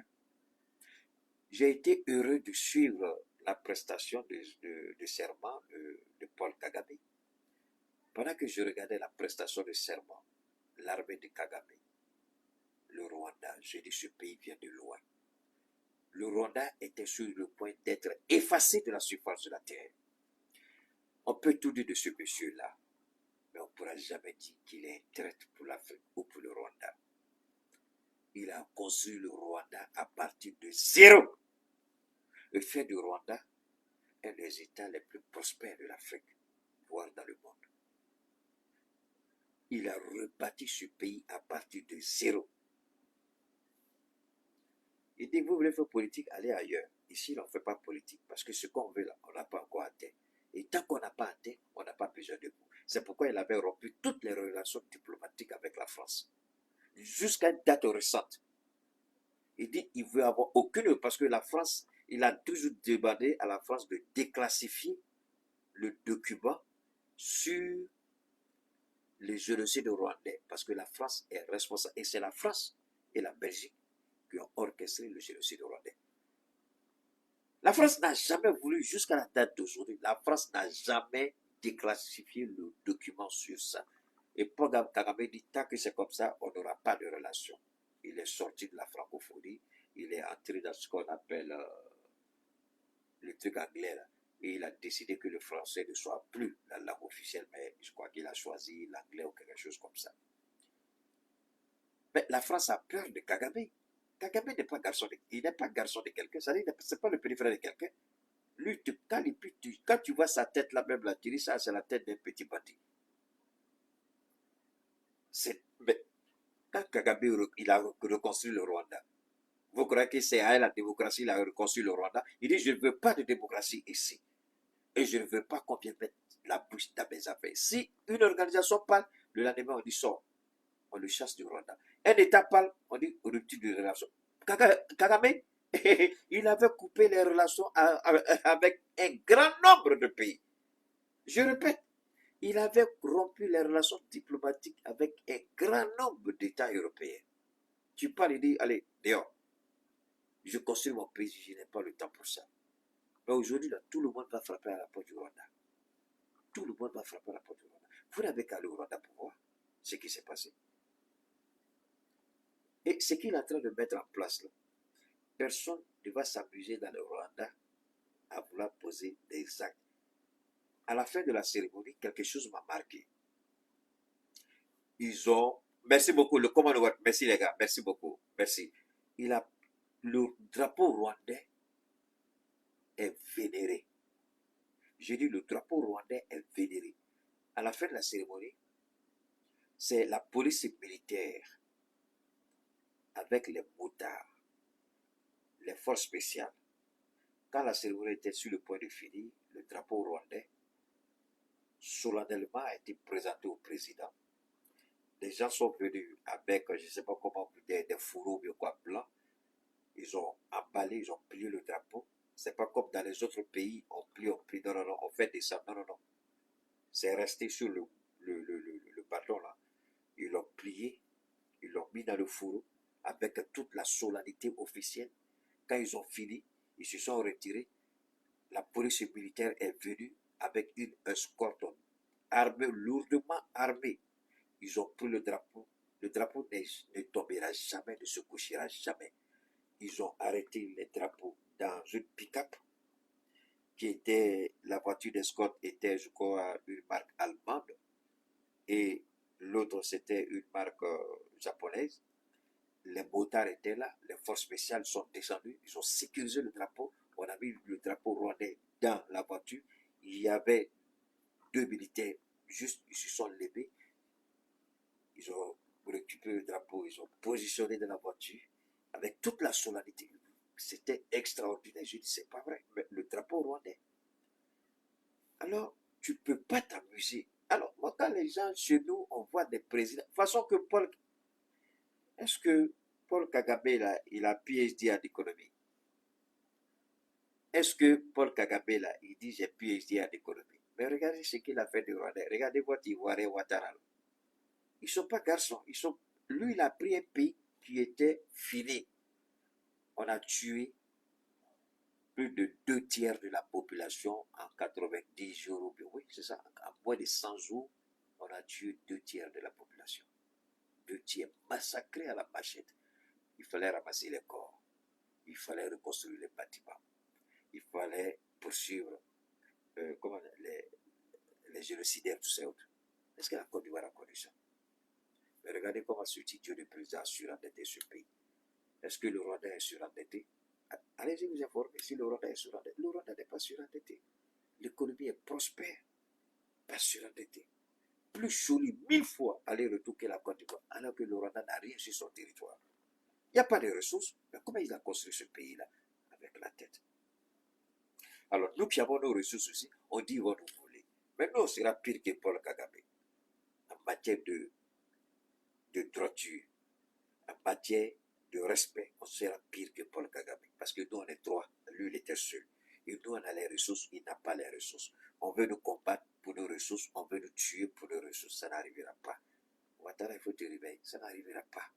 J'ai été heureux de suivre la prestation de serment de Paul Kagame. Pendant que je regardais la prestation de serment, l'armée de Kagame, le Rwanda, j'ai dit ce pays vient de loin. Le Rwanda était sur le point d'être effacé de la surface de la terre. On peut tout dire de ce monsieur-là, mais on ne pourra jamais dire qu'il est un traître pour l'Afrique ou pour le Rwanda. Il a construit le Rwanda à partir de zéro. Le fait du Rwanda est un des États les plus prospères de l'Afrique, voire dans le monde. Il a rebâti ce pays à partir de zéro. Il dit, vous voulez faire politique, allez ailleurs. Ici, on ne fait pas politique, parce que ce qu'on veut là, on n'a pas encore atteint. Et tant qu'on n'a pas atteint, on n'a pas besoin de vous. C'est pourquoi il avait rompu toutes les relations diplomatiques avec la France. Jusqu'à une date récente. Il dit, il veut avoir aucune, parce que la France, il a toujours demandé à la France de déclassifier le document sur les génocides rwandais, parce que la France est responsable, et c'est la France et la Belgique qui ont orchestré le génocide rwandais. La France n'a jamais voulu, jusqu'à la date d'aujourd'hui, la France n'a jamais déclassifié le document sur ça. Et Paul Kagame dit, tant que c'est comme ça, on n'aura pas de relation. Il est sorti de la francophonie, il est entré dans ce qu'on appelle le truc anglais, là. Et il a décidé que le français ne soit plus la langue officielle, mais je crois qu'il a choisi l'anglais ou quelque chose comme ça. Mais la France a peur de Kagame. Kagame n'est pas garçon il n'est pas garçon de quelqu'un, c'est-à-dire c'est pas le petit frère de quelqu'un. Lui, quand tu vois sa tête là même, là, tu dis ça, c'est la tête d'un petit bandit. Mais quand Kagame il a reconstruit le Rwanda, vous croyez que c'est à la démocratie il a reconstruit le Rwanda? Il dit, je ne veux pas de démocratie ici. Et je ne veux pas qu'on vienne mettre la bouche dans mes affaires. Si une organisation parle, le lendemain on dit sort. On le chasse du Rwanda. Un État parle, on dit rupture de relations. Kagame, il avait coupé les relations avec un grand nombre de pays. Je répète, Il avait rompu les relations diplomatiques avec un grand nombre d'États européens. Tu parles et dis, allez, dehors. Je construis mon pays, je n'ai pas le temps pour ça. Mais aujourd'hui, là, tout le monde va frapper à la porte du Rwanda. Tout le monde va frapper à la porte du Rwanda. Vous n'avez qu'à aller au Rwanda pour voir ce qui s'est passé. Et ce qu'il est en train de mettre en place, là, personne ne va s'amuser dans le Rwanda à vouloir poser des actes. À la fin de la cérémonie, quelque chose m'a marqué. Ils ont... Merci beaucoup, le Commonwealth. Merci les gars, merci beaucoup. Merci. Le drapeau rwandais est vénéré. J'ai dit le drapeau rwandais est vénéré. À la fin de la cérémonie, c'est la police militaire avec les motards, les forces spéciales. Quand la cérémonie était sur le point de finir, le drapeau rwandais solennellement a été présenté au président. Les gens sont venus avec, je ne sais pas comment, des fourreaux quoi, blancs. Ils ont emballé, ils ont plié le drapeau. C'est pas comme dans les autres pays, on plie. Non, non, non, on fait descendre. Non, non, non. C'est resté sur le bâton là. Ils l'ont plié, ils l'ont mis dans le fourreau avec toute la solennité officielle. Quand ils ont fini, ils se sont retirés. La police militaire est venue avec une escorte armée, lourdement armée. Ils ont pris le drapeau. Le drapeau ne tombera jamais, ne se couchera jamais. Ils ont arrêté les drapeaux dans une pick-up qui était, la voiture d'escorte était, je crois, une marque allemande et l'autre c'était une marque japonaise. Les motards étaient là, les forces spéciales sont descendues, ils ont sécurisé le drapeau. On a mis le drapeau rwandais dans la voiture. Il y avait 2 militaires, juste, ils se sont levés. Ils ont récupéré le drapeau, ils ont positionné dans la voiture avec toute la solennité. C'était extraordinaire. Je dis, c'est pas vrai, mais le drapeau rwandais. Alors, tu ne peux pas t'amuser. Alors, moi, quand les gens chez nous, on voit des présidents, de toute façon que est-ce que Paul Kagame, là, il a PhD en économie? Est-ce que Paul Kagame, là, il dit j'ai PhD en économie? Mais regardez ce qu'il a fait de Rwanda. Regardez votre Ivoirien Ouattara. Ils ne sont pas garçons. Lui, il a pris un pays qui était fini. On a tué plus de 2 tiers de la population en 90 jours. Oui, c'est ça. En moins de 100 jours, on a tué 2 tiers de la population. 2 tiers massacrés à la machette. Il fallait ramasser les corps. Il fallait reconstruire les bâtiments. Il fallait poursuivre les génocidaires, tous ces autres. Est-ce que la Côte d'Ivoire a connu ça? Mais regardez comment ce titre de président surendetté ce pays. Est-ce que le Rwanda est surendetté? Allez-y vous informer si le Rwanda est surendetté. Le Rwanda n'est pas surendetté. L'économie est prospère, pas surendetté. Plus joli 1000 fois aller-retour que la Côte d'Ivoire, alors que le Rwanda n'a rien sur son territoire. Il n'y a pas de ressources. Mais comment il a construit ce pays-là? Avec la tête. Alors, nous qui avons nos ressources aussi, on dit on va nous voler. Mais nous, on sera pire que Paul Kagame. En matière de droiture, en matière de respect, on sera pire que Paul Kagame. Parce que nous, on est 3. Lui, il était seul. Et nous, on a les ressources, il n'a pas les ressources. On veut nous combattre pour nos ressources, on veut nous tuer pour nos ressources. Ça n'arrivera pas. Ouattara, il faut te réveiller. Ça n'arrivera pas.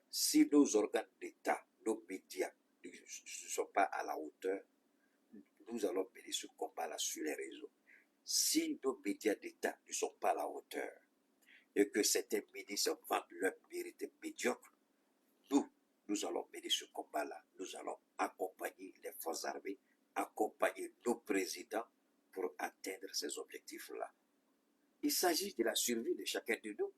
Si nos organes d'État, nos médias ne sont pas à la hauteur, nous allons mener ce combat-là sur les réseaux. Si nos médias d'État ne sont pas à la hauteur et que certains ministres vendent leur mérite médiocre, nous allons mener ce combat-là. Nous allons accompagner les forces armées, accompagner nos présidents pour atteindre ces objectifs-là. Il s'agit de la survie de chacun de nous.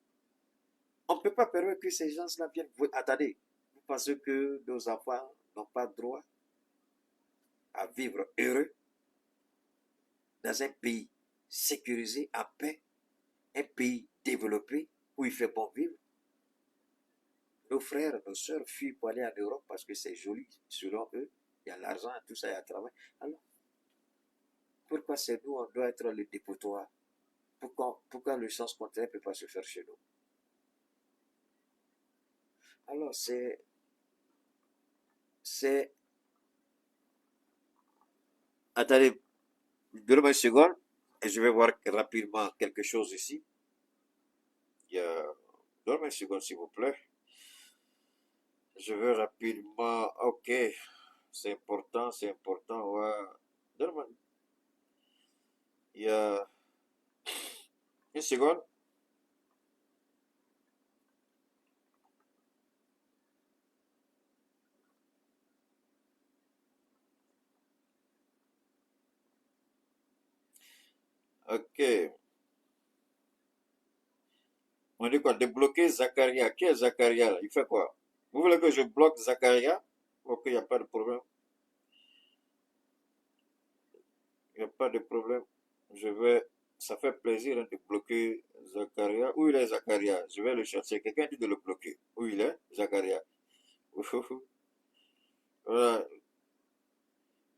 On ne peut pas permettre que ces gens-là viennent. Attendez, vous pensez que nos enfants n'ont pas droit à vivre heureux dans un pays sécurisé, en paix, un pays développé où il fait bon vivre? Nos frères, nos soeurs fuient pour aller en Europe parce que c'est joli, selon eux. Il y a l'argent, tout ça, il y a le travail. Alors, pourquoi c'est nous, on doit être le dépotoir? Pourquoi le sens contraire ne peut pas se faire chez nous? Alors, attendez, donnez-moi une seconde. Et je vais voir rapidement quelque chose ici. Donne-moi une seconde, s'il vous plaît. Je veux rapidement. Ok. C'est important, ouais. Donne-moi. Il y a une seconde. Ok. On dit quoi? Débloquer Zacharia. Qui est Zacharia là? Il fait quoi? Vous voulez que je bloque Zacharia? Ok, il n'y a pas de problème. Il n'y a pas de problème. Je vais. Ça fait plaisir hein, de bloquer Zacharia. Où il est Zacharia? Je vais le chercher. Quelqu'un dit de le bloquer. Où il est? Zacharia. Voilà.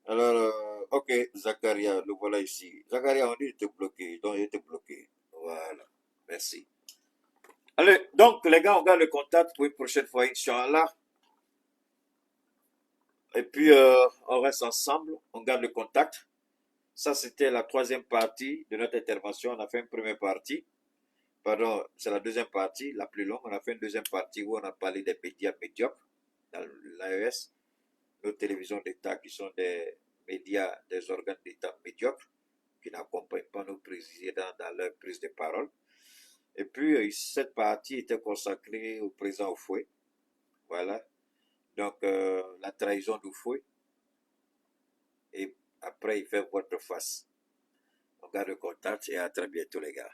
Alors, ok, Zacharia, le voilà ici. Zacharia, on dit de te bloquer. Donc, il est bloqué. Voilà. Merci. Allez, donc, les gars, on garde le contact pour une prochaine fois, Inch'Allah. Et puis, on reste ensemble, on garde le contact. Ça, c'était la troisième partie de notre intervention. On a fait une première partie. Pardon, c'est la deuxième partie, la plus longue. On a fait une deuxième partie où on a parlé des médias médiocres dans l'AES, nos télévisions d'État qui sont des médias, des organes d'État médiocres qui n'accompagnent pas nos présidents dans leur prise de parole. Et puis, cette partie était consacrée au président Oufoué. Voilà. Donc, la trahison d'Oufoué. Et après, il fait votre face. On garde le contact et à très bientôt, les gars.